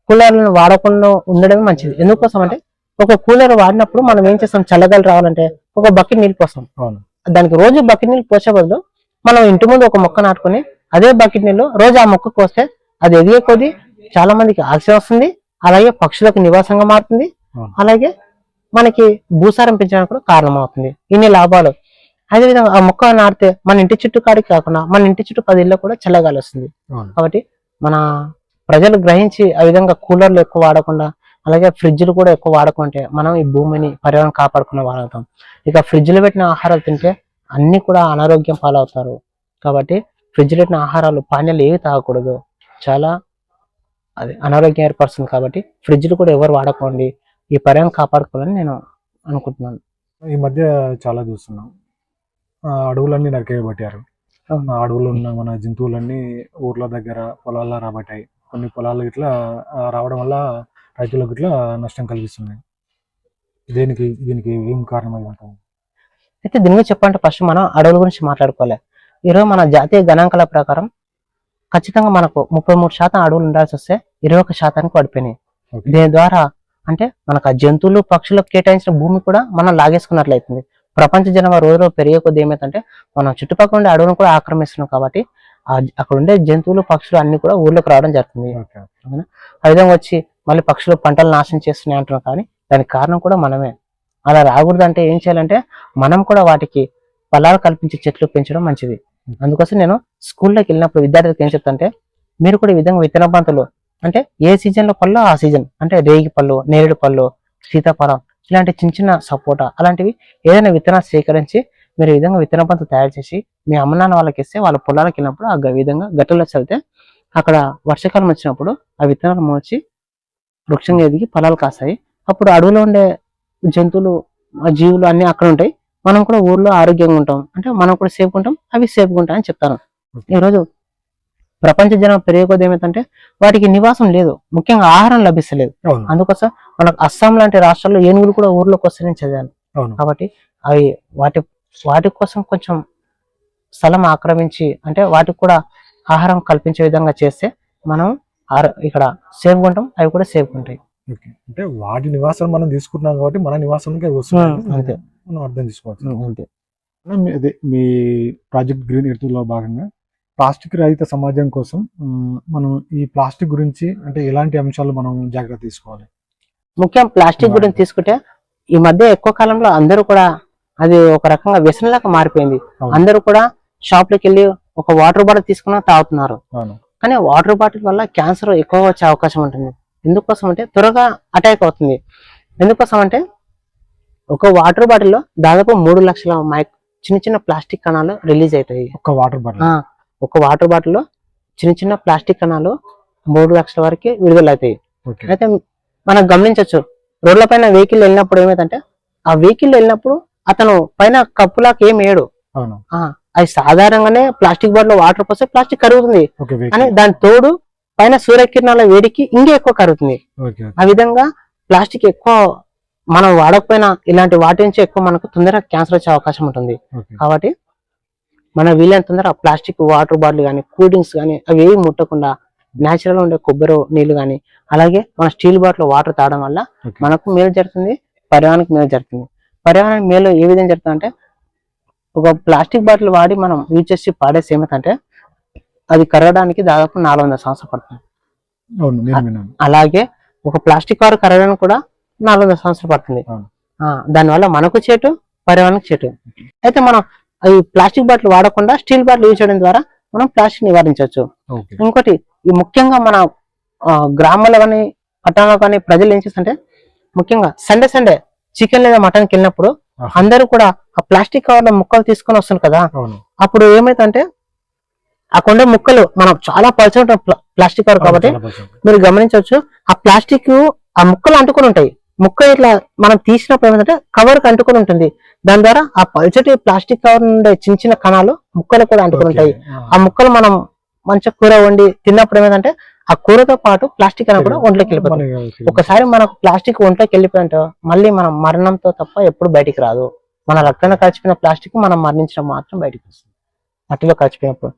కూలర్లను వాడకుండా ఉండడమే మంచిది. ఎందుకోసం అంటే ఒక కూలర్ వాడినప్పుడు మనం ఏం చేస్తాం, చల్లగాలి రావాలంటే ఒక బకెట్ నీళ్ళు పోస్తాం. దానికి రోజు బకెట్ నీళ్ళు పోసే బదులు మనం ఇంటి ముందు ఒక మొక్క నాటుకొని అదే బకెట్ నీళ్ళు రోజు ఆ మొక్కకు పోస్తే అది ఎదిగే కొద్దీ చాలా మందికి ఆక్సిజన్ వస్తుంది, అలాగే పక్షులకు నివాసంగా మారుతుంది, అలాగే మనకి భూసారం పెంచడానికి కూడా కారణం అవుతుంది. ఇన్ని లాభాలు. అదేవిధంగా ఆ మొక్క నాటితే మన ఇంటి చుట్టూ కాడికి కాకుండా మన ఇంటి చుట్టూ 10 ఇళ్ళు కూడా చల్లగాలి వస్తుంది. కాబట్టి మన ప్రజలు గ్రహించి ఆ విధంగా కూలర్లు ఎక్కువ వాడకుండా అలాగే ఫ్రిడ్జ్లు కూడా ఎక్కువ వాడకుంటే మనం ఈ భూమిని పర్యావరణం కాపాడుకునే వాడతాం. ఇక ఫ్రిడ్జ్లో పెట్టిన ఆహారాలు తింటే అన్ని కూడా అనారోగ్యం పాలవుతారు. కాబట్టి ఫ్రిడ్జ్లో పెట్టిన ఆహారాలు పానీయాలు ఏవి తాగకూడదు, చాలా అది అనారోగ్యం ఏర్పడుతుంది. కాబట్టి ఫ్రిడ్జ్లు కూడా ఎవరు వాడకండి, ఈ పర్యావరణం కాపాడుకోవాలని నేను అనుకుంటున్నాను. ఈ మధ్య చాలా చూస్తున్నాం, అడవులన్నీ నరికేయబట్టారు. అడవులు ఉన్న మన జంతువులన్నీ ఊర్ల దగ్గర పొలాల్లో రాబట్టాయి. కొన్ని పొలాలు ఇట్లా రావడం వల్ల రైతులకు ఇట్లా నష్టం కలిగిస్తున్నాయి. దీనికి ఏం కారణమై ఉంటుంది? అయితే దీని గురించి చెప్పాలంటే ఫస్ట్ మనం అడవుల గురించి మాట్లాడుకోవాలి. ఈరోజు మన జాతీయ గణాంకాల ప్రకారం ఖచ్చితంగా మనకు 33% అడవులు ఉండాల్సి వస్తే 21% పడిపోయినాయి. దీని ద్వారా అంటే మనకు ఆ జంతువులు పక్షులకు కేటాయించిన భూమి కూడా మనం లాగేసుకున్నట్లయితుంది. ప్రపంచ జనాభా రోజు పెరిగే కొద్ది ఏమైందంటే మనం చుట్టుపక్కల ఉండే అడవులను కూడా ఆక్రమిస్తున్నాం. కాబట్టి అక్కడ ఉండే జంతువులు పక్షులు అన్ని కూడా ఊర్లోకి రావడం జరుగుతుంది. ఆ విధంగా వచ్చి మళ్ళీ పక్షులు పంటలు నాశనం చేస్తున్నాయి అంటున్నాం. కానీ దానికి కారణం కూడా మనమే. అలా రాకూడదు అంటే ఏం చేయాలంటే మనం కూడా వాటికి ఫలాలు కల్పించే చెట్లు పెంచడం మంచిది. అందుకోసం నేను స్కూల్లోకి వెళ్ళినప్పుడు విద్యార్థులకు ఏం చెప్తానంటే మీరు కూడా ఈ విధంగా విత్తన బంతులు అంటే ఏ సీజన్ లో పళ్ళు ఆ సీజన్ అంటే రేగి పళ్ళు, నేరేడు పళ్ళు, సీతాఫలం ఇలాంటి చిన్న సపోటా అలాంటివి ఏదైనా విత్తనాలు సేకరించి మీరు ఈ విధంగా విత్తన బంతులు తయారు చేసి మీ అమ్మ నాన్న వాళ్ళకి ఇస్తే వాళ్ళ పొలాలకు వెళ్ళినప్పుడు ఆ విధంగా గట్టులో చదివితే అక్కడ వర్షాకాలం వచ్చినప్పుడు ఆ విత్తనాలు మోచి వృక్షంగా ఎదిగి ఫలాలు కాస్తాయి. అప్పుడు అడవిలో ఉండే జంతువులు జీవులు అన్ని అక్కడ ఉంటాయి. మనం కూడా ఊర్లో ఆరోగ్యంగా ఉంటాం, అంటే మనం కూడా సేఫ్గా ఉంటాం, అవి సేఫ్గా ఉంటాయని చెప్తాను. ఈరోజు ప్రపంచ జనం పెరిగే కొద్ది ఏమైందంటే వాటికి నివాసం లేదు, ముఖ్యంగా ఆహారం లభిస్తలేదు. అవును అందుకోసం మనకు అస్సాం లాంటి రాష్ట్రాల్లో ఏనుగులు కూడా ఊర్లోకి వస్తాయని చదివాను. అవును కాబట్టి అవి వాటి వాటి కోసం కొంచెం స్థలం ఆక్రమించి అంటే వాటికి కూడా ఆహారం కల్పించే విధంగా చేస్తే మనం ఇక్కడ సేఫ్ ఉంటాం, అవి కూడా సేఫ్ ఉంటాయి. ఓకే. అంటే వాటి నివాసం మనం తీసుకుంటున్నాం కాబట్టి మన నివాసానికి వస్తుంది అంతే. మనం అర్థం చేసుకోవచ్చు. అంతే. అదే మీ ప్రాజెక్ట్ గ్రీన్ ఎర్త్లో భాగంగా ప్లాస్టిక్ రహిత సమాజం కోసం మనం ఈ ప్లాస్టిక్ గురించి అంటే ఎలాంటి అంశాలు మనం జాగ్రత్త తీసుకోవాలి? ముఖ్యం ప్లాస్టిక్ గురించి తీసుకుంటే ఈ మధ్య ఎక్కువ కాలంలో అందరూ కూడా అది ఒక రకంగా వ్యసనంలాగా మారిపోయింది. అందరూ కూడా షాప్లోకి వెళ్ళి ఒక వాటర్ బాటిల్ తీసుకున్నా తాగుతున్నారు. కానీ వాటర్ బాటిల్ వల్ల క్యాన్సర్ ఎక్కువ వచ్చే అవకాశం ఉంటుంది. ఎందుకోసం అంటే త్వరగా అటాక్ అవుతుంది. ఎందుకోసం అంటే ఒక వాటర్ బాటిల్లో దాదాపు 3 లక్షల చిన్న చిన్న ప్లాస్టిక్ కణాలు రిలీజ్ అవుతాయి. ఒక వాటర్ బాటిల్లో చిన్న చిన్న ప్లాస్టిక్ కణాలు 3 లక్షల వరకు విడుదలవుతాయి. అయితే మనం గమనించవచ్చు, రోడ్ల పైన వెహికల్ వెళ్ళినప్పుడు ఏమైందంటే ఆ వెహికల్ వెళ్ళినప్పుడు అతను పైన కప్పులాకి ఏం వేయడు. అది సాధారణంగానే ప్లాస్టిక్ బాటిల్ వాటర్ పోస్తే ప్లాస్టిక్ కరుగుతుంది. కానీ దాని తోడు పైన సూర్యకిరణాల వేడికి ఇంకా ఎక్కువ కరుగుతుంది. ఆ విధంగా ప్లాస్టిక్ ఎక్కువ మనం వాడకపోయినా ఇలాంటి వాటి నుంచి ఎక్కువ మనకు తొందరగా క్యాన్సర్ వచ్చే అవకాశం ఉంటుంది. కాబట్టి మన వీలైన తొందర ప్లాస్టిక్ వాటర్ బాటిల్ కానీ కూల్ డ్రింక్స్ కానీ అవి ఏవి ముట్టకుండా న్యాచురల్ ఉండే కొబ్బరి నీళ్లు కానీ అలాగే మన స్టీల్ బాటిల్ వాటర్ తాగడం వల్ల మనకు మేలు జరుగుతుంది, పర్యావరణానికి మేలు జరుగుతుంది. పర్యావరణానికి మేలు ఏ విధంగా జరుగుతుంది అంటే ఒక ప్లాస్టిక్ బాటిల్ వాడి మనం యూజ్ చేసి పాడేసి ఏమిటంటే అది కరగడానికి దాదాపు 400 సంవత్సరాలు పడుతుంది. అలాగే ఒక ప్లాస్టిక్ కవర్ కరగడానికి కూడా 400 సంవత్సరాలు పడుతుంది. దానివల్ల మనకు చేటు, పర్యావరణానికి చేటు. అయితే మనం ఈ ప్లాస్టిక్ బాటిల్ వాడకుండా స్టీల్ బాటిల్ యూజ్ చేయడం ద్వారా మనం ప్లాస్టిక్ నివారించవచ్చు. ఇంకోటి ఈ ముఖ్యంగా మన గ్రామాల్లో కానీ పట్టణాల్లో కానీ ప్రజలు ఏం చేస్తుంటే ముఖ్యంగా సండే చికెన్ లేదా మటన్కి వెళ్ళినప్పుడు అందరూ కూడా ఆ ప్లాస్టిక్ కవర్ లో ముక్కలు తీసుకొని వస్తున్నారు కదా. అప్పుడు ఏమైతుందంటే ఆ కొండ ముక్కలు మనం చాలా పలుచగా ప్లాస్టిక్ కవర్ కాబట్టి మీరు గమనించవచ్చు ఆ ప్లాస్టిక్ ఆ ముక్కలు అంటుకొని ఉంటాయి. ముక్క ఇట్లా మనం తీసినప్పుడు ఏమంటే కవర్ కి అంటుకొని ఉంటుంది. దాని ద్వారా ఆ పల్చటి ప్లాస్టిక్ కవర్ నుండే చిన్న చిన్న కణాలు ముక్కలు కూడా అంటుకొని ఉంటాయి. ఆ ముక్కలు మనం మంచిగా కూర వండి తిన్నప్పుడు ఏమైందంటే ఆ కూరతో పాటు ప్లాస్టిక్ అనేది కూడా ఒంట్లోకి వెళ్ళిపోతుంది. ఒకసారి మనకు ప్లాస్టిక్ ఒంట్లోకి వెళ్ళిపోయింటే మళ్ళీ మనం మరణంతో తప్ప ఎప్పుడు బయటికి రాదు. మన రక్తంలో కలిసిపోయిన ప్లాస్టిక్ మనం మరణించడం మాత్రం బయటికి వస్తుంది మట్టిలో కలిసిపోయినప్పుడు.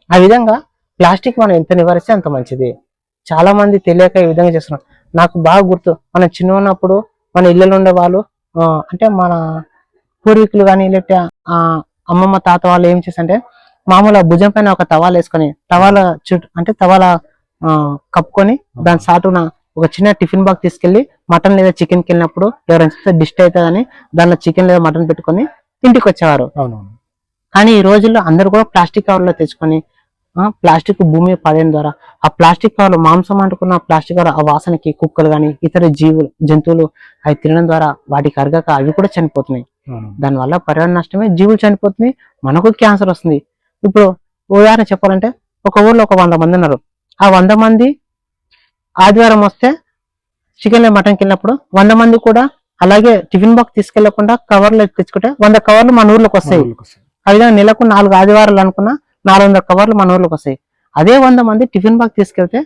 ఆ విధంగా ప్లాస్టిక్ మనం ఎంత నివారిస్తే అంత మంచిది. చాలా మంది తెలియక ఈ విధంగా చేస్తున్నారు. నాకు బాగా గుర్తు, మనం చిన్న ఉన్నప్పుడు మన ఇళ్ళలో ఉండే వాళ్ళు అంటే మన పూర్వీకులు కానీ లేకపోతే అమ్మమ్మ తాత వాళ్ళు ఏం చేస్తారంటే మామూలుగా భుజం పైన ఒక తవాలు వేసుకొని తవాల చుట్టూ అంటే తవాల కప్పుకొని దాని సాటున ఒక చిన్న టిఫిన్ బాక్స్ తీసుకెళ్లి మటన్ లేదా చికెన్ కి వెళ్ళినప్పుడు ఎవరైనా డిస్ట్ అవుతుందని దానిలో చికెన్ లేదా మటన్ పెట్టుకొని ఇంటికి వచ్చేవారు. కానీ ఈ రోజుల్లో అందరు కూడా ప్లాస్టిక్ కవర్ లో తెచ్చుకొని ప్లాస్టిక్ భూమి పడేయడం ద్వారా ఆ ప్లాస్టిక్ కవర్లు మాంసం అంటుకున్న ప్లాస్టిక్ కవర్ ఆ వాసనకి కుక్కలు కానీ ఇతర జంతువులు అవి తినడం ద్వారా వాటికి అరగక అవి కూడా చనిపోతున్నాయి. దానివల్ల పర్యావరణ నష్టమే, జీవులు చనిపోతుంది, మనకు క్యాన్సర్ వస్తుంది. ఇప్పుడు ఉదాహరణ చెప్పాలంటే ఒక ఊర్లో ఒక 100 మంది ఉన్నారు. ఆ 100 మంది ఆదివారం వస్తే చికెన్ మటన్కి వెళ్ళినప్పుడు 100 మంది కూడా అలాగే టిఫిన్ బాక్స్ తీసుకెళ్లకుండా కవర్లు తెచ్చుకుంటే 100 కవర్లు మన ఊర్లోకి వస్తాయి. ఆ విధంగా నెలకు 4 ఆదివారాలు అనుకున్నా 400 కవర్లు మన ఊర్లోకి వస్తాయి. అదే 100 మంది టిఫిన్ బాక్స్ తీసుకెళ్తే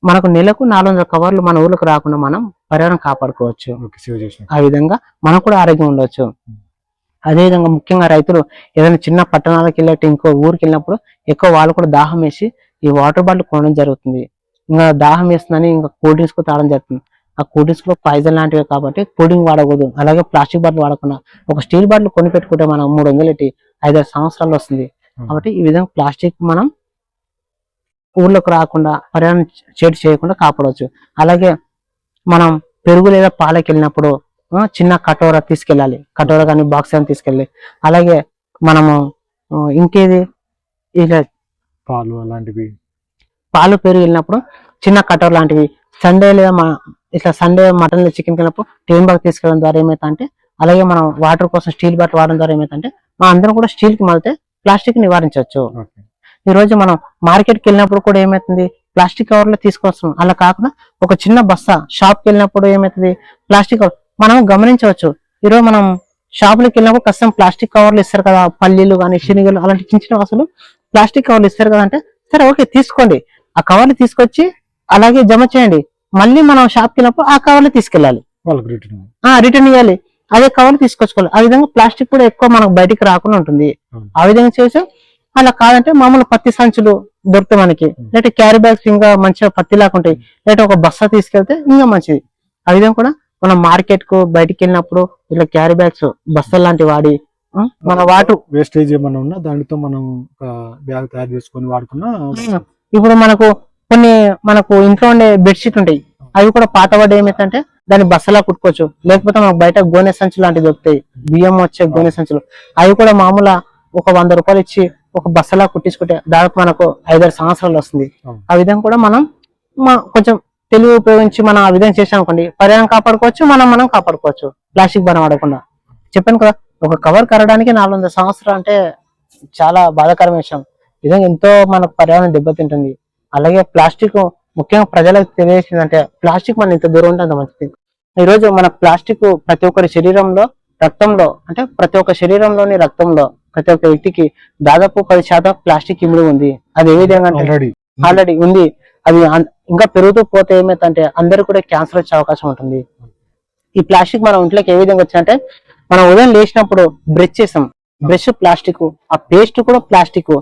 మనకు నెలకు 400 కవర్లు మన ఊర్లోకి రాకుండా మనం పర్యావరణం కాపాడుకోవచ్చు. ఆ విధంగా మనకు కూడా ఆరోగ్యం ఉండవచ్చు. అదేవిధంగా ముఖ్యంగా రైతులు ఏదైనా చిన్న పట్టణాలకు వెళ్ళి ఇంకో ఊరికి వెళ్ళినప్పుడు ఎక్కువ వాళ్ళు కూడా దాహం వేసి ఈ వాటర్ బాటిల్ కొనడం జరుగుతుంది. ఇంకా దాహం వేస్తుందని ఇంకా కూల్ డ్రింక్స్ కు తాగడం జరుగుతుంది. ఆ కూల్ డ్రింక్స్ లో పాయిజన్ లాంటివి కాబట్టి కూల్ డ్రింక్ వాడకూడదు. అలాగే ప్లాస్టిక్ బాటిల్ వాడకుండా ఒక స్టీల్ బాటిల్ కొని పెట్టుకుంటే మనం 300 పెట్టి 5-6 సంవత్సరాలు వస్తుంది. కాబట్టి ఈ విధంగా ప్లాస్టిక్ మనం ఊర్లోకి రాకుండా పర్యావరణ చేటు చేయకుండా కాపాడవచ్చు. అలాగే మనం పెరుగు లేదా పాలకి వెళ్ళినప్పుడు చిన్న కటోర తీసుకెళ్ళాలి, కటోర కానీ బాక్స్ అని తీసుకెళ్ళి. అలాగే మనము ఇంకేది ఇలా పాలు అలాంటివి పాలు పెరుగు వెళ్ళినప్పుడు చిన్న కటోర లాంటివి సండే లేదా ఇట్లా సండే మటన్ లేదా చికెన్ వెళ్ళినప్పుడు టిఫిన్ బాక్స్ తీసుకెళ్ళడం ద్వారా ఏమైతే అలాగే మనం వాటర్ కోసం స్టీల్ బాటిల్ వాడడం ద్వారా ఏమైతే మనం అందరం కూడా స్టీల్ కి మళ్తే ప్లాస్టిక్ నివారించవచ్చు. ఈ రోజు మనం మార్కెట్కి వెళ్ళినప్పుడు కూడా ఏమైతుంది ప్లాస్టిక్ కవర్ లో తీసుకొస్తున్నాం. అలా కాకుండా ఒక చిన్న బస్తా షాప్కి వెళ్ళినప్పుడు ఏమైతుంది ప్లాస్టిక్ కవర్ మనం గమనించవచ్చు. ఈరోజు మనం షాపులకు వెళ్ళినప్పుడు కష్టం ప్లాస్టిక్ కవర్లు ఇస్తారు కదా, పల్లీలు కానీ శనగలు అలాంటి చిన్న చిన్న వస్తువులు ప్లాస్టిక్ కవర్లు ఇస్తారు కదా. అంటే సరే ఓకే తీసుకోండి, ఆ కవర్లు తీసుకొచ్చి అలాగే జమ చేయండి. మళ్ళీ మనం షాప్కి వెళ్ళినప్పుడు ఆ కవర్లు తీసుకెళ్ళాలి, వాళ్ళకి రిటర్న్. రిటర్న్ ఇవ్వాలి, అదే కవర్లు తీసుకొచ్చుకోవాలి. ఆ విధంగా ప్లాస్టిక్ కూడా ఎక్కువ మనకు బయటికి రాకుండా ఉంటుంది. ఆ విధంగా చేసి అలా కాదంటే మామూలు పత్తి సంచులు దొరుకుతాయి మనకి, లేకపోతే క్యారీ బ్యాగ్స్ ఇంకా మంచిగా పత్తి లాకుంటాయి, లేకపోతే ఒక బస్తా తీసుకెళ్తే ఇంకా మంచిది. ఆ విధంగా కూడా మనం మార్కెట్ కు బయటికి వెళ్ళినప్పుడు ఇట్లా క్యారీ బ్యాగ్స్ బస్తాలు లాంటివి వాడి మన వాటర్ వేస్టేజ్ ఏమన్నా ఉన్నా దానితో మనం ఒక బ్యాగ్ తయారు చేసుకొని వాడుకున్నా. ఇప్పుడు మనకు ఇంట్లో ఉండే బెడ్షీట్ ఉంటాయి, అవి కూడా పాత పడ్డ ఏమైతే దాన్ని బస్సలా కుట్టుకోవచ్చు. లేకపోతే మనకు బయట గోనె సంచులు లాంటివి దొరుకుతాయి, బియ్యం వచ్చే గోనె సంచులు, అవి కూడా మామూలు ఒక 100 రూపాయలు ఇచ్చి ఒక బస్సలా కుట్టించుకుంటే దాదాపు మనకు 5-6 సంవత్సరాలు వస్తుంది. ఆ విధంగా కూడా మనం కొంచెం తెలివి ఉపయోగించి మనం ఆ విధంగా చేసాం అనుకోండి, పర్యావరణం కాపాడుకోవచ్చు, మనం కాపాడుకోవచ్చు ప్లాస్టిక్ బాగా వాడకుండా. చెప్పాను కదా, ఒక కవర్ కరడానికి 400 సంవత్సరాలు అంటే చాలా బాధాకరమైన విషయం. ఈ విధంగా ఎంతో మనకు పర్యావరణం దెబ్బతింటుంది. అలాగే ప్లాస్టిక్ ముఖ్యంగా ప్రజలకు తెలియజేసిందంటే ప్లాస్టిక్ మన ఇంత దూరం ఉంటే అంత మంచిది. ఈ రోజు మన ప్లాస్టిక్ ప్రతి ఒక్కరి శరీరంలో రక్తంలో అంటే ప్రతి ఒక్క శరీరంలోని రక్తంలో ప్రతి ఒక్క వ్యక్తికి దాదాపు 10% ప్లాస్టిక్ ఇమిడి ఉంది. అది ఏ విధంగా ఆల్రెడీ ఉంది. అది ఇంకా పెరుగుతూ పోతే ఏమైతే అందరూ కూడా క్యాన్సర్ వచ్చే అవకాశం ఉంటుంది. ఈ ప్లాస్టిక్ మన ఒంట్లోకి ఏ విధంగా వచ్చిందంటే, మనం ఉదయం లేచినప్పుడు బ్రష్ చేసాం, బ్రష్ ప్లాస్టిక్, ఆ పేస్ట్ కూడా ప్లాస్టిక్.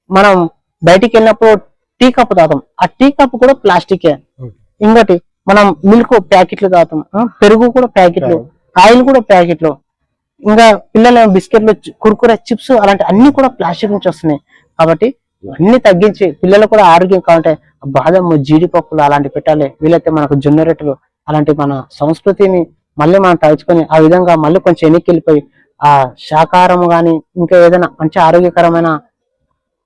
మనం బయటికి వెళ్ళినప్పుడు టీ కప్పు తాగుతాం, ఆ టీ కప్పు కూడా ప్లాస్టికే. ఇంకోటి మనం మిల్క్ ప్యాకెట్లు తాగుతాం, పెరుగు కూడా ప్యాకెట్లు, ఆయిల్ కూడా ప్యాకెట్లు, ఇంకా పిల్లల బిస్కెట్లు, కుర్కురే, చిప్స్ అలాంటి అన్ని కూడా ప్లాస్టిక్ నుంచి వస్తున్నాయి. కాబట్టి అన్ని తగ్గించి పిల్లలు కూడా ఆరోగ్యం కావాలంటే బాదం, జీడిపప్పులు అలాంటి పెట్టాలి. వీలైతే మనకు జొన్న రొట్టెలు అలాంటి మన సంస్కృతిని మళ్ళీ మనం తలుచుకొని ఆ విధంగా మళ్ళీ కొంచెం వెనక్కి వెళ్ళిపోయి ఆ శాకాహారం గాని ఇంకా ఏదైనా మంచి ఆరోగ్యకరమైన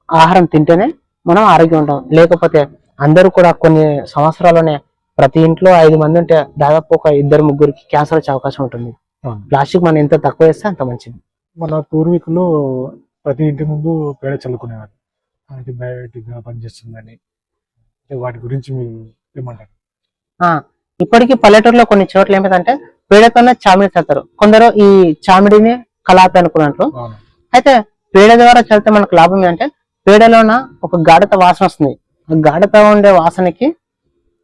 ఆహారం తింటేనే మనం ఆరోగ్యం ఉంటాం. లేకపోతే అందరూ కూడా కొన్ని సంవత్సరాల్లోనే ప్రతి ఇంట్లో 5 మంది ఉంటే దాదాపు ఒక 2-3 క్యాన్సర్ వచ్చే అవకాశం ఉంటుంది. ప్లాస్టిక్ మనం ఎంత తక్కువ వేస్తే అంత మంచిది. మన పూర్వీకులు ప్రతి ఇంటి ముందు పేడ చల్లుకునేవారు, యాంటీబయాటిక్ గా పనిచేస్తుందని. వాటి గురించి మీరు ఏమంటారు? ఇప్పటికీ పల్లెటూరులో కొన్ని చోట్ల ఏమిటంటే పేడతోనే చామిడి చల్లుతారు. కొందరు ఈ చామిడిని కలాపి అనుకున్నట్లు. అయితే పేడ ద్వారా చల్లితే మనకు లాభం ఏంటంటే పేడలోన ఒక గాఢత వాసన వస్తుంది. ఆ గాఢత ఉండే వాసనకి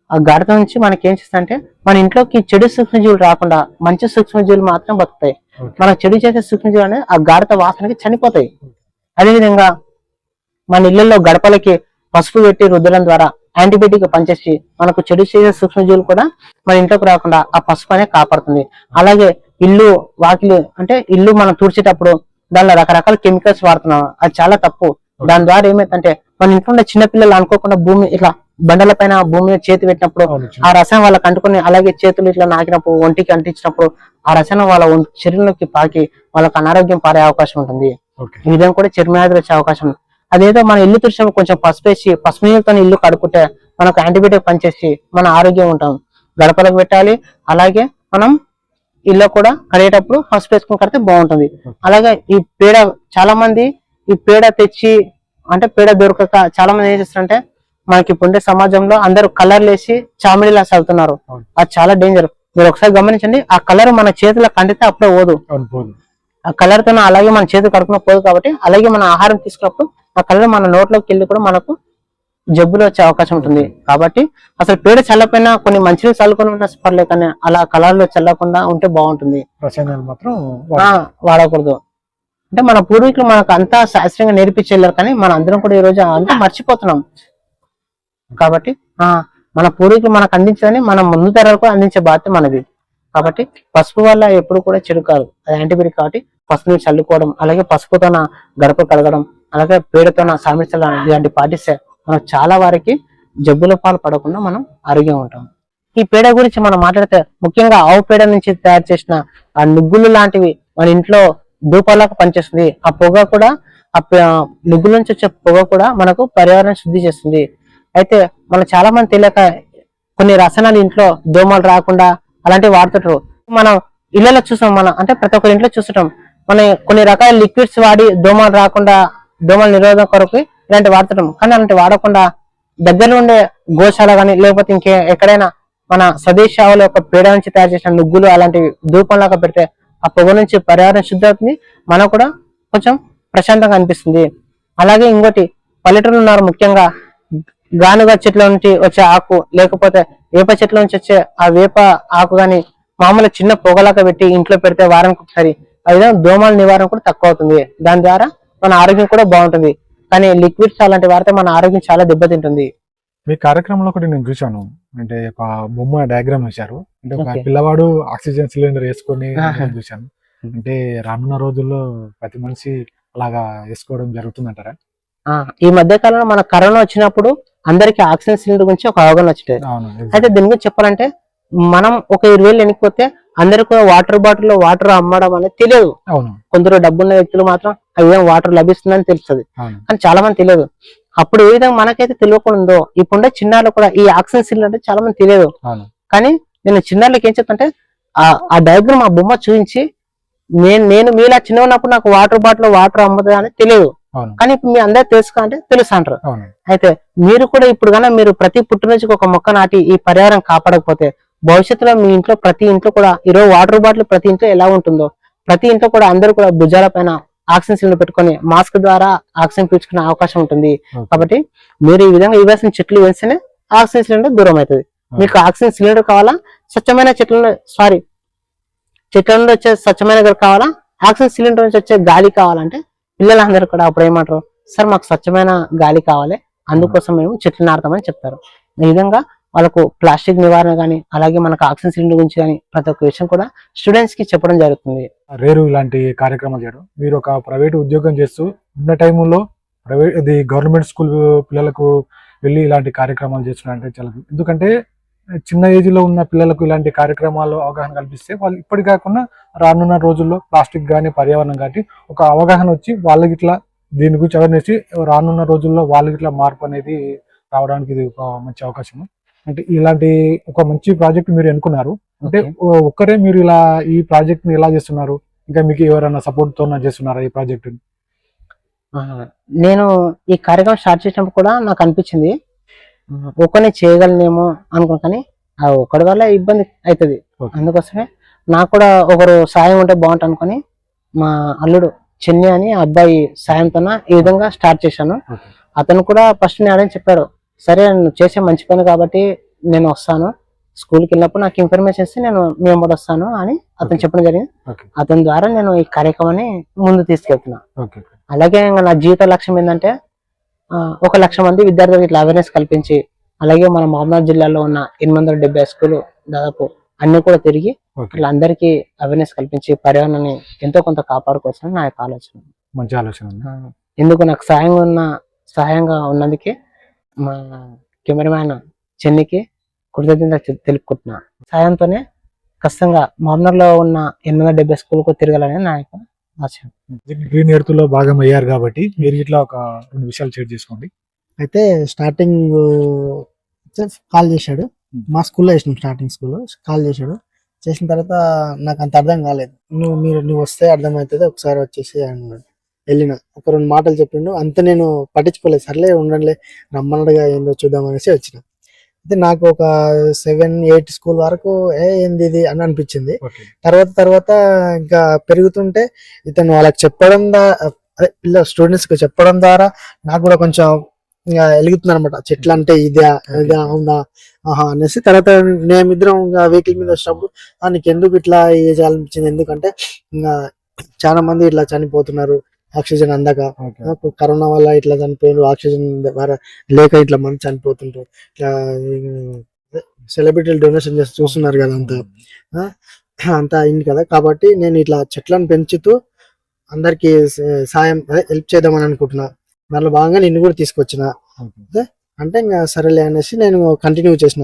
ఆ గాఢత నుంచి మనకి ఏం చేస్తుందంటే మన ఇంట్లోకి చెడు సూక్ష్మజీవులు రాకుండా మంచి సూక్ష్మజీవులు మాత్రం బతుకుతాయి. మన చెడు చేసే సూక్ష్మజీవులు అనేది ఆ గాఢత వాసనకి చనిపోతాయి. అదేవిధంగా మన ఇళ్లలో గడపలకి పసుపు పెట్టి రుద్దడం ద్వారా యాంటీబయాటిక్ పనిచేసి మనకు చెడు చేసే సూక్ష్మజీవులు కూడా మన ఇంట్లోకి రాకుండా ఆ పసుపు అనేది కాపాడుతుంది. అలాగే ఇల్లు వాకిలి అంటే ఇల్లు మనం తుడిచేటప్పుడు దానిలో రకరకాల కెమికల్స్ వాడుతున్నాం, అది చాలా తప్పు. దాని ద్వారా ఏమైందంటే మన ఇంట్లో ఉండే చిన్నపిల్లలు అనుకోకుండా భూమి ఇట్లా బండల పైన భూమి మీద చేతి పెట్టినప్పుడు ఆ రసాయనం వాళ్ళకి అంటుకుని, అలాగే చేతులు ఇట్లా నాకినప్పుడు ఒంటికి అంటించినప్పుడు ఆ రసాయనం వాళ్ళ శరీరంలోకి పాకి వాళ్ళకి అనారోగ్యం పారే అవకాశం ఉంటుంది. ఈ విధంగా కూడా చర్మవ్యాధులు వచ్చే అవకాశం ఉంది. అదేదో మన ఇల్లు తుడిచినప్పుడు కొంచెం పసుపు వేసి పసుపు నీళ్ళతో ఇల్లు కడుక్కుంటే మనకు యాంటీబయాటిక్ పనిచేసి మన ఆరోగ్యం ఉంటాం. గడపలకు పెట్టాలి, అలాగే మనం ఇల్లు కూడా కడిగేటప్పుడు పసుపు వేసుకుని కడితే బాగుంటుంది. అలాగే ఈ పేడ చాలా మంది ఈ పేడ తెచ్చి అంటే పేడ దొరకక చాలా మంది ఏం చేస్తారంటే మనకి ఇప్పుడు సమాజంలో అందరూ కలర్లు వేసి చామిడిలా చల్లుతున్నారు. అది చాలా డేంజర్. మీరు ఒకసారి గమనించండి, ఆ కలర్ మన చేతిలో కండితే అప్పుడే పోదు. ఆ కలర్ తో అలాగే మన చేతులు కడుపున పోదు. కాబట్టి అలాగే మన ఆహారం తీసుకున్నప్పుడు ఆ కలర్ మన నోట్లోకి వెళ్ళి కూడా మనకు జబ్బులు వచ్చే అవకాశం ఉంటుంది. కాబట్టి అసలు పేడ చల్లపోయినా కొన్ని మంచిగా చల్లుకొని ఉన్న పర్లేదు, కానీ అలా కలర్లో చల్లకుండా ఉంటే బాగుంటుంది. రసాయనాలు మాత్రం వాడకూడదు. అంటే మన పూర్వీకులు మనకు అంతా శాస్త్రీయంగా నేర్పించేళ్ళారు, కానీ మన అందరం కూడా ఈ రోజు అంతా మర్చిపోతున్నాం. కాబట్టి మన పూర్వీకులు మనకు అందించదని మనం ముందు తరాలకు అందించే బాధ్యత మనది. కాబట్టి పసుపు వల్ల ఎప్పుడు కూడా చెడు కాదు, అది యాంటీబయాటిక్. కాబట్టి పసుపుని చల్లుకోవడం, అలాగే పసుపుతోన గడప కడగడం, అలాగే పేడతోన సామిర్చడం ఇలాంటి పాటిస్తే మనం చాలా వారికి జబ్బుల పాలు పడకుండా మనం ఆరోగ్యంగా ఉంటాం. ఈ పేడ గురించి మనం మాట్లాడితే ముఖ్యంగా ఆవు పేడ నుంచి తయారు చేసిన ఆ నుగ్గులు లాంటివి మన ఇంట్లో ధూపాలకు పనిచేస్తుంది. ఆ పొగ కూడా ఆ నుగ్గుల నుంచి వచ్చే పొగ కూడా మనకు పర్యావరణం శుద్ధి చేస్తుంది. అయితే మనం చాలా మంది తెలియక కొన్ని రసాయనాలు ఇంట్లో దోమలు రాకుండా అలాంటివి వాడుతుంటారు. మనం ఇళ్లలో చూసాం, మనం అంటే ప్రతి ఒక్కరి ఇంట్లో చూస్తుంటాం. మనం కొన్ని రకాల లిక్విడ్స్ వాడి దోమలు రాకుండా దోమల నిరోధం కొరకు ఇలాంటి వాడుతుంటాం. కానీ అలాంటి వాడకుండా దగ్గర ఉండే గోశాల కానీ లేకపోతే ఇంకే ఎక్కడైనా మన స్వదేశీ ఆవుల యొక్క పేడ నుంచి తయారు చేసిన నుగ్గులు అలాంటివి ధూపంలాగా పెడితే ఆ పొగ నుంచి పర్యావరణం శుద్ధి అవుతుంది, మనకు కూడా కొంచెం ప్రశాంతంగా అనిపిస్తుంది. అలాగే ఇంకోటి పల్లెటూరు ఉన్నారు ముఖ్యంగా గానుగ చెట్ల నుంచి వచ్చే ఆకు, లేకపోతే వేప చెట్ల నుంచి వచ్చే ఆ వేప ఆకు గాని మామూలు చిన్న పొగలాగా పెట్టి ఇంట్లో పెడితే వారానికి ఒకసారి ఆ విధంగా దోమల నివారణ కూడా తక్కువ అవుతుంది. దాని ద్వారా మన ఆరోగ్యం కూడా బాగుంటుంది. కానీ లిక్విడ్స్ అలాంటి వాడితే మన ఆరోగ్యం చాలా దెబ్బతింటుంది. మీ కార్యక్రమంలో ఒకటి నేను చూశాను, అంటే ఒక బొమ్మ డయాగ్రామ్ వేశారు, అంటే ఒక Okay. పిల్లవాడు ఆక్సిజన్ సిలిండర్ వేసుకొని ఆహా. చూశాను. అంటే రానున్న రోజుల్లో ప్రతి మనిషి అలాగా వేసుకోవడం జరుగుతుందంటారా? ఈ మధ్య కాలంలో మన కరోనా వచ్చినప్పుడు అందరికి ఆక్సిజన్ సిలిండర్ గురించి ఒక అవగాహన వచ్చింది. అవును. అయితే దీని గురించి చెప్పాలంటే మనం ఒక 20,000 వెనక్కిపోతే అందరికి కూడా వాటర్ బాటిల్ లో వాటర్ అమ్మడం అనేది తెలియదు. అవును. కొందరు డబ్బున్న వ్యక్తులు మాత్రం ఆ విధంగా వాటర్ లభిస్తుందని తెలుస్తుంది, అవును. కానీ చాలా మంది తెలియదు. అప్పుడు ఏ విధంగా మనకైతే తెలియకుండా ఉందో ఇప్పుడుండే చిన్నారులు కూడా ఈ ఆక్సిజన్ సిలిండర్ అంటే చాలా మంది తెలియదు. అవును. కానీ నేను చిన్నారులకి ఏం చెప్తాంటే ఆ డయాగ్రామ్ ఆ బొమ్మ చూపించి నేను మీలా చిన్న ఉన్నప్పుడు నాకు వాటర్ బాటిల్ వాటర్ అమ్మదా అని తెలియదు, అవును. కానీ ఇప్పుడు మీ అందరూ తెలుసుకో అంటే తెలుసు అంటారు. అవును. అయితే మీరు కూడా ఇప్పుడు కన్నా మీరు ప్రతి పుట్టినరోజుకి ఒక మొక్క నాటి ఈ పర్యావరణం కాపాడకపోతే భవిష్యత్తులో మీ ఇంట్లో ప్రతి ఇంట్లో కూడా ఈరోజు వాటర్ బాటిల్ ప్రతి ఇంట్లో ఎలా ఉంటుందో ప్రతి ఇంట్లో కూడా అందరూ కూడా భుజాల పైన ఆక్సిజన్ సిలిండర్ పెట్టుకొని మాస్క్ ద్వారా ఆక్సిజన్ పీల్చుకునే అవకాశం ఉంటుంది. Okay. కాబట్టి మీరు ఈ విధంగా ఇవ్వాల్సిన చెట్లు వేస్తేనే ఆక్సిజన్ సిలిండర్ దూరం అవుతుంది. మీకు ఆక్సిజన్ సిలిండర్ కావాలా, స్వచ్ఛమైన చెట్ల నుండి వచ్చే స్వచ్ఛమైన గాలి కావాలా, ఆక్సిజన్ సిలిండర్ నుంచి వచ్చే గాలి కావాలంటే పిల్లలందరూ కూడా అప్పుడు ఏమంటారు, సార్ మాకు స్వచ్ఛమైన గాలి కావాలి, అందుకోసం మేము చెట్లు నాటుతామని చెప్తారు. ఈ విధంగా వాళ్ళకు ప్లాస్టిక్ నివారణ కానీ అలాగే మనకు ఆక్సిజన్ సిలిండర్ గురించి కానీ ప్రతి ఒక్క విషయం కూడా స్టూడెంట్స్ కి చెప్పడం జరుగుతుంది. రేరు ఇలాంటి కార్యక్రమాలు చేయడం. మీరు ఒక ప్రైవేట్ ఉద్యోగం చేస్తూ ఉన్న టైంలో గవర్నమెంట్ స్కూల్ పిల్లలకు వెళ్ళి ఇలాంటి కార్యక్రమాలు చేస్తున్నారంటే చాలా, ఎందుకంటే చిన్న ఏజ్ లో ఉన్న పిల్లలకు ఇలాంటి కార్యక్రమాలు అవగాహన కల్పిస్తే వాళ్ళు ఇప్పటి కాకుండా రానున్న రోజుల్లో ప్లాస్టిక్ కానీ పర్యావరణం కానీ ఒక అవగాహన వచ్చి వాళ్ళకి ఇట్లా దీని గురించి అవేర్నెస్ రానున్న రోజుల్లో వాళ్ళకి ఇట్లా మార్పు అనేది రావడానికి ఇది ఒక మంచి అవకాశం. అంటే ఇలాంటి ఒక మంచి ప్రాజెక్ట్ మీరు ఎన్నుకున్నారు, అంటే ఒక్కరే మీరు ఇలా ఈ ప్రాజెక్ట్ ని ఎలా చేస్తున్నారు, ఇంకా మీకు ఎవరైనా సపోర్ట్ తో చేస్తున్నారా ఈ ప్రాజెక్ట్? నేను ఈ కార్యక్రమం స్టార్ట్ చేసినప్పుడు కూడా నాకు అనిపించింది ఒక్కనే చేయగలనేమో అనుకున్నా, కానీ ఆ ఒక్కడి వల్ల ఇబ్బంది అవుతుంది. అందుకోసమే నాకు కూడా ఒకరు సాయం ఉంటే బాగుంటుంది అనుకుని మా అల్లుడు చెన్నై అని అబ్బాయి సాయంతో ఈ విధంగా స్టార్ట్ చేశాను. అతను కూడా ఫస్ట్ నేను చెప్పాడు, సరే నువ్వు చేసే మంచి పని కాబట్టి నేను వస్తాను, స్కూల్కి వెళ్ళినప్పుడు నాకు ఇన్ఫర్మేషన్ ఇస్తే నేను మేము కూడా వస్తాను అని అతను చెప్పడం జరిగింది. అతని ద్వారా నేను ఈ కార్యక్రమాన్ని ముందు తీసుకెళ్తున్నా. అలాగే నా జీవిత లక్ష్యం ఏంటంటే 1,00,000 మంది విద్యార్థులకు ఇట్లా అవేర్నెస్ కల్పించి, అలాగే మన మహబూబ్నగర్ జిల్లాలో ఉన్న 870 స్కూలు దాదాపు అన్ని కూడా తిరిగి ఇట్లా అందరికీ అవేర్నెస్ కల్పించి పర్యావరణాన్ని ఎంతో కొంత కాపాడుకోవచ్చు నా యొక్క ఆలోచన. మంచి ఆలోచన. ఎందుకు నాకు సహాయంగా ఉన్నందుకే మా కెమెరామ్యాన్ చెన్నైకి కృతజ్ఞత తెలుపుకుంటున్నా. సాయంతోనే ఖచ్చితంగా మహబూబ్నగర్ లో ఉన్న 870 స్కూల్కు తిరగాలని నా యొక్క ఆశ. గ్రీన్ ఎర్త్ లో భాగం అయ్యారు కాబట్టి మీరు ఇట్లా ఒక 2 విషయాలు షేర్ చేసుకోండి. అయితే స్టార్టింగ్ కాల్ చేశాడు, మా స్కూల్లో వేసినాం, స్టార్టింగ్ స్కూల్లో కాల్ చేశాడు. చేసిన తర్వాత నాకు అంత అర్థం కాలేదు, నువ్వు వస్తే అర్థమవుతుంది, ఒకసారి వచ్చేసి అన్నాడు. వెళ్ళిన ఒక 2 మాటలు చెప్పిండు, అంత నేను పట్టించుకోలేదు, సర్లే ఉండండిలే రమ్మన్నట్టుగా ఏందో చూద్దాం అనేసి వచ్చిన. అయితే నాకు ఒక 7-8 స్కూల్ వరకు ఏంది ఇది అని అనిపించింది. తర్వాత ఇంకా పెరుగుతుంటే ఇతను వాళ్ళకి చెప్పడం అదే స్టూడెంట్స్ కి చెప్పడం ద్వారా నాకు కూడా కొంచెం ఇంకా వెలుగుతుంది అనమాట, చెట్లు అంటే ఇదే అవునా అనేసి. తర్వాత మేమిద్దరం ఇంకా వెహికల్ మీద వచ్చినప్పుడు నీకు ఎందుకు ఇట్లా చేయాలనిపించింది, ఎందుకంటే ఇంకా చాలా మంది ఇట్లా చనిపోతున్నారు ఆక్సిజన్ అందక, కరోనా వల్ల ఇట్లా చనిపోయినారు, ఆక్సిజన్ లేక ఇట్లా మంది చనిపోతుంటారు, ఇట్లా సెలబ్రిటీలు డొనేషన్ చేసి చూస్తున్నారు కదా, అంతా అయింది కదా. కాబట్టి నేను ఇట్లా చెట్లను పెంచుతూ అందరికి సాయం హెల్ప్ చేద్దామని అనుకుంటున్నా. దానిలో భాగంగా నిన్ను కూడా తీసుకొచ్చిన, అంటే ఇంకా సరేలే అనేసి నేను కంటిన్యూ చేసిన.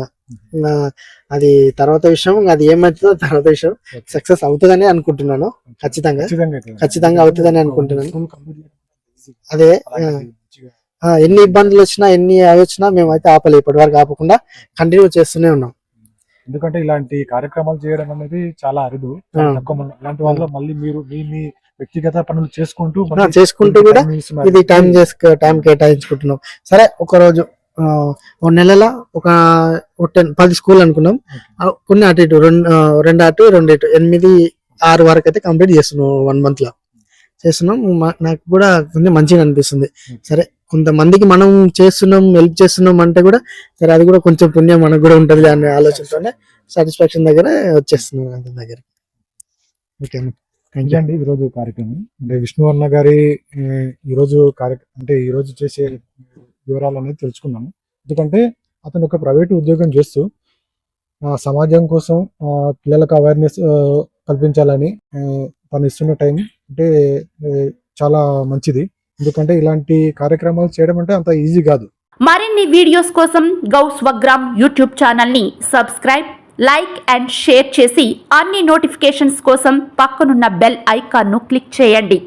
అది తర్వాత విషయం, అది ఏమవుతుందో తర్వాత విషయం. సక్సెస్ అవుతుందని అనుకుంటున్నాను, ఖచ్చితంగా అవుతుందని అనుకుంటున్నాను. అదే ఎన్ని ఇబ్బందులు వచ్చినా ఎన్ని వచ్చినా మేమైతే ఆపలే, ఇప్పటి వరకు ఆపకుండా కంటిన్యూ చేస్తూనే ఉన్నాం. ఎందుకంటే ఇలాంటి కార్యక్రమాలు చేయడం అనేది చాలా అరుదు, ఇలాంటి వాళ్ళు మళ్ళీ మీరు మీ వ్యక్తిగత పనులు చేసుకుంటూ కూడా ఇది టైం కేటాయించుకుంటున్నాం. సరే ఒక రోజు 1 నెలలో ఒక 10 స్కూల్ అనుకున్నాం, కొన్ని అటు ఇటు 2 అటు 2 ఇటు 8-6 వరకు అయితే కంప్లీట్ చేస్తున్నాం 1 month లో చేస్తున్నాం. నాకు కూడా కొంచెం మంచిగా అనిపిస్తుంది. సరే కొంతమందికి మనం చేస్తున్నాం, హెల్ప్ చేస్తున్నాం అంటే కూడా సరే అది కూడా కొంచెం పుణ్యం మనకు కూడా ఉంటుంది అనే ఆలోచనతోనే సాటిస్ఫాక్షన్ దగ్గర వచ్చేస్తున్నాం అతని దగ్గర. Okay, thank you. అండి ఈరోజు కార్యక్రమం అంటే విష్ణు అన్న గారి ఈరోజు అంటే ఈరోజు చేసే వివరాలు అనేది తెలుసుకున్నాము. ఎందుకంటే అతను ఒక ప్రైవేట్ ఉద్యోగం చేస్తూ సమాజం కోసం పిల్లలకు అవేర్నెస్ కల్పించాలని తను ఇస్తున్న టైం అంటే చాలా మంచిది. ఎందుకంటే ఇలాంటి కార్యక్రమాలు చేయడం అంటే అంత ఈజీ కాదు. మరిన్ని వీడియోస్ కోసం గౌ స్వగ్రామ్ యూట్యూబ్ ఛానల్ ని సబ్స్క్రైబ్, లైక్ అండ్ షేర్ చేసి అన్ని నోటిఫికేషన్స్ కోసం పక్కనున్న బెల్ ఐకాన్ ను క్లిక్ చేయండి.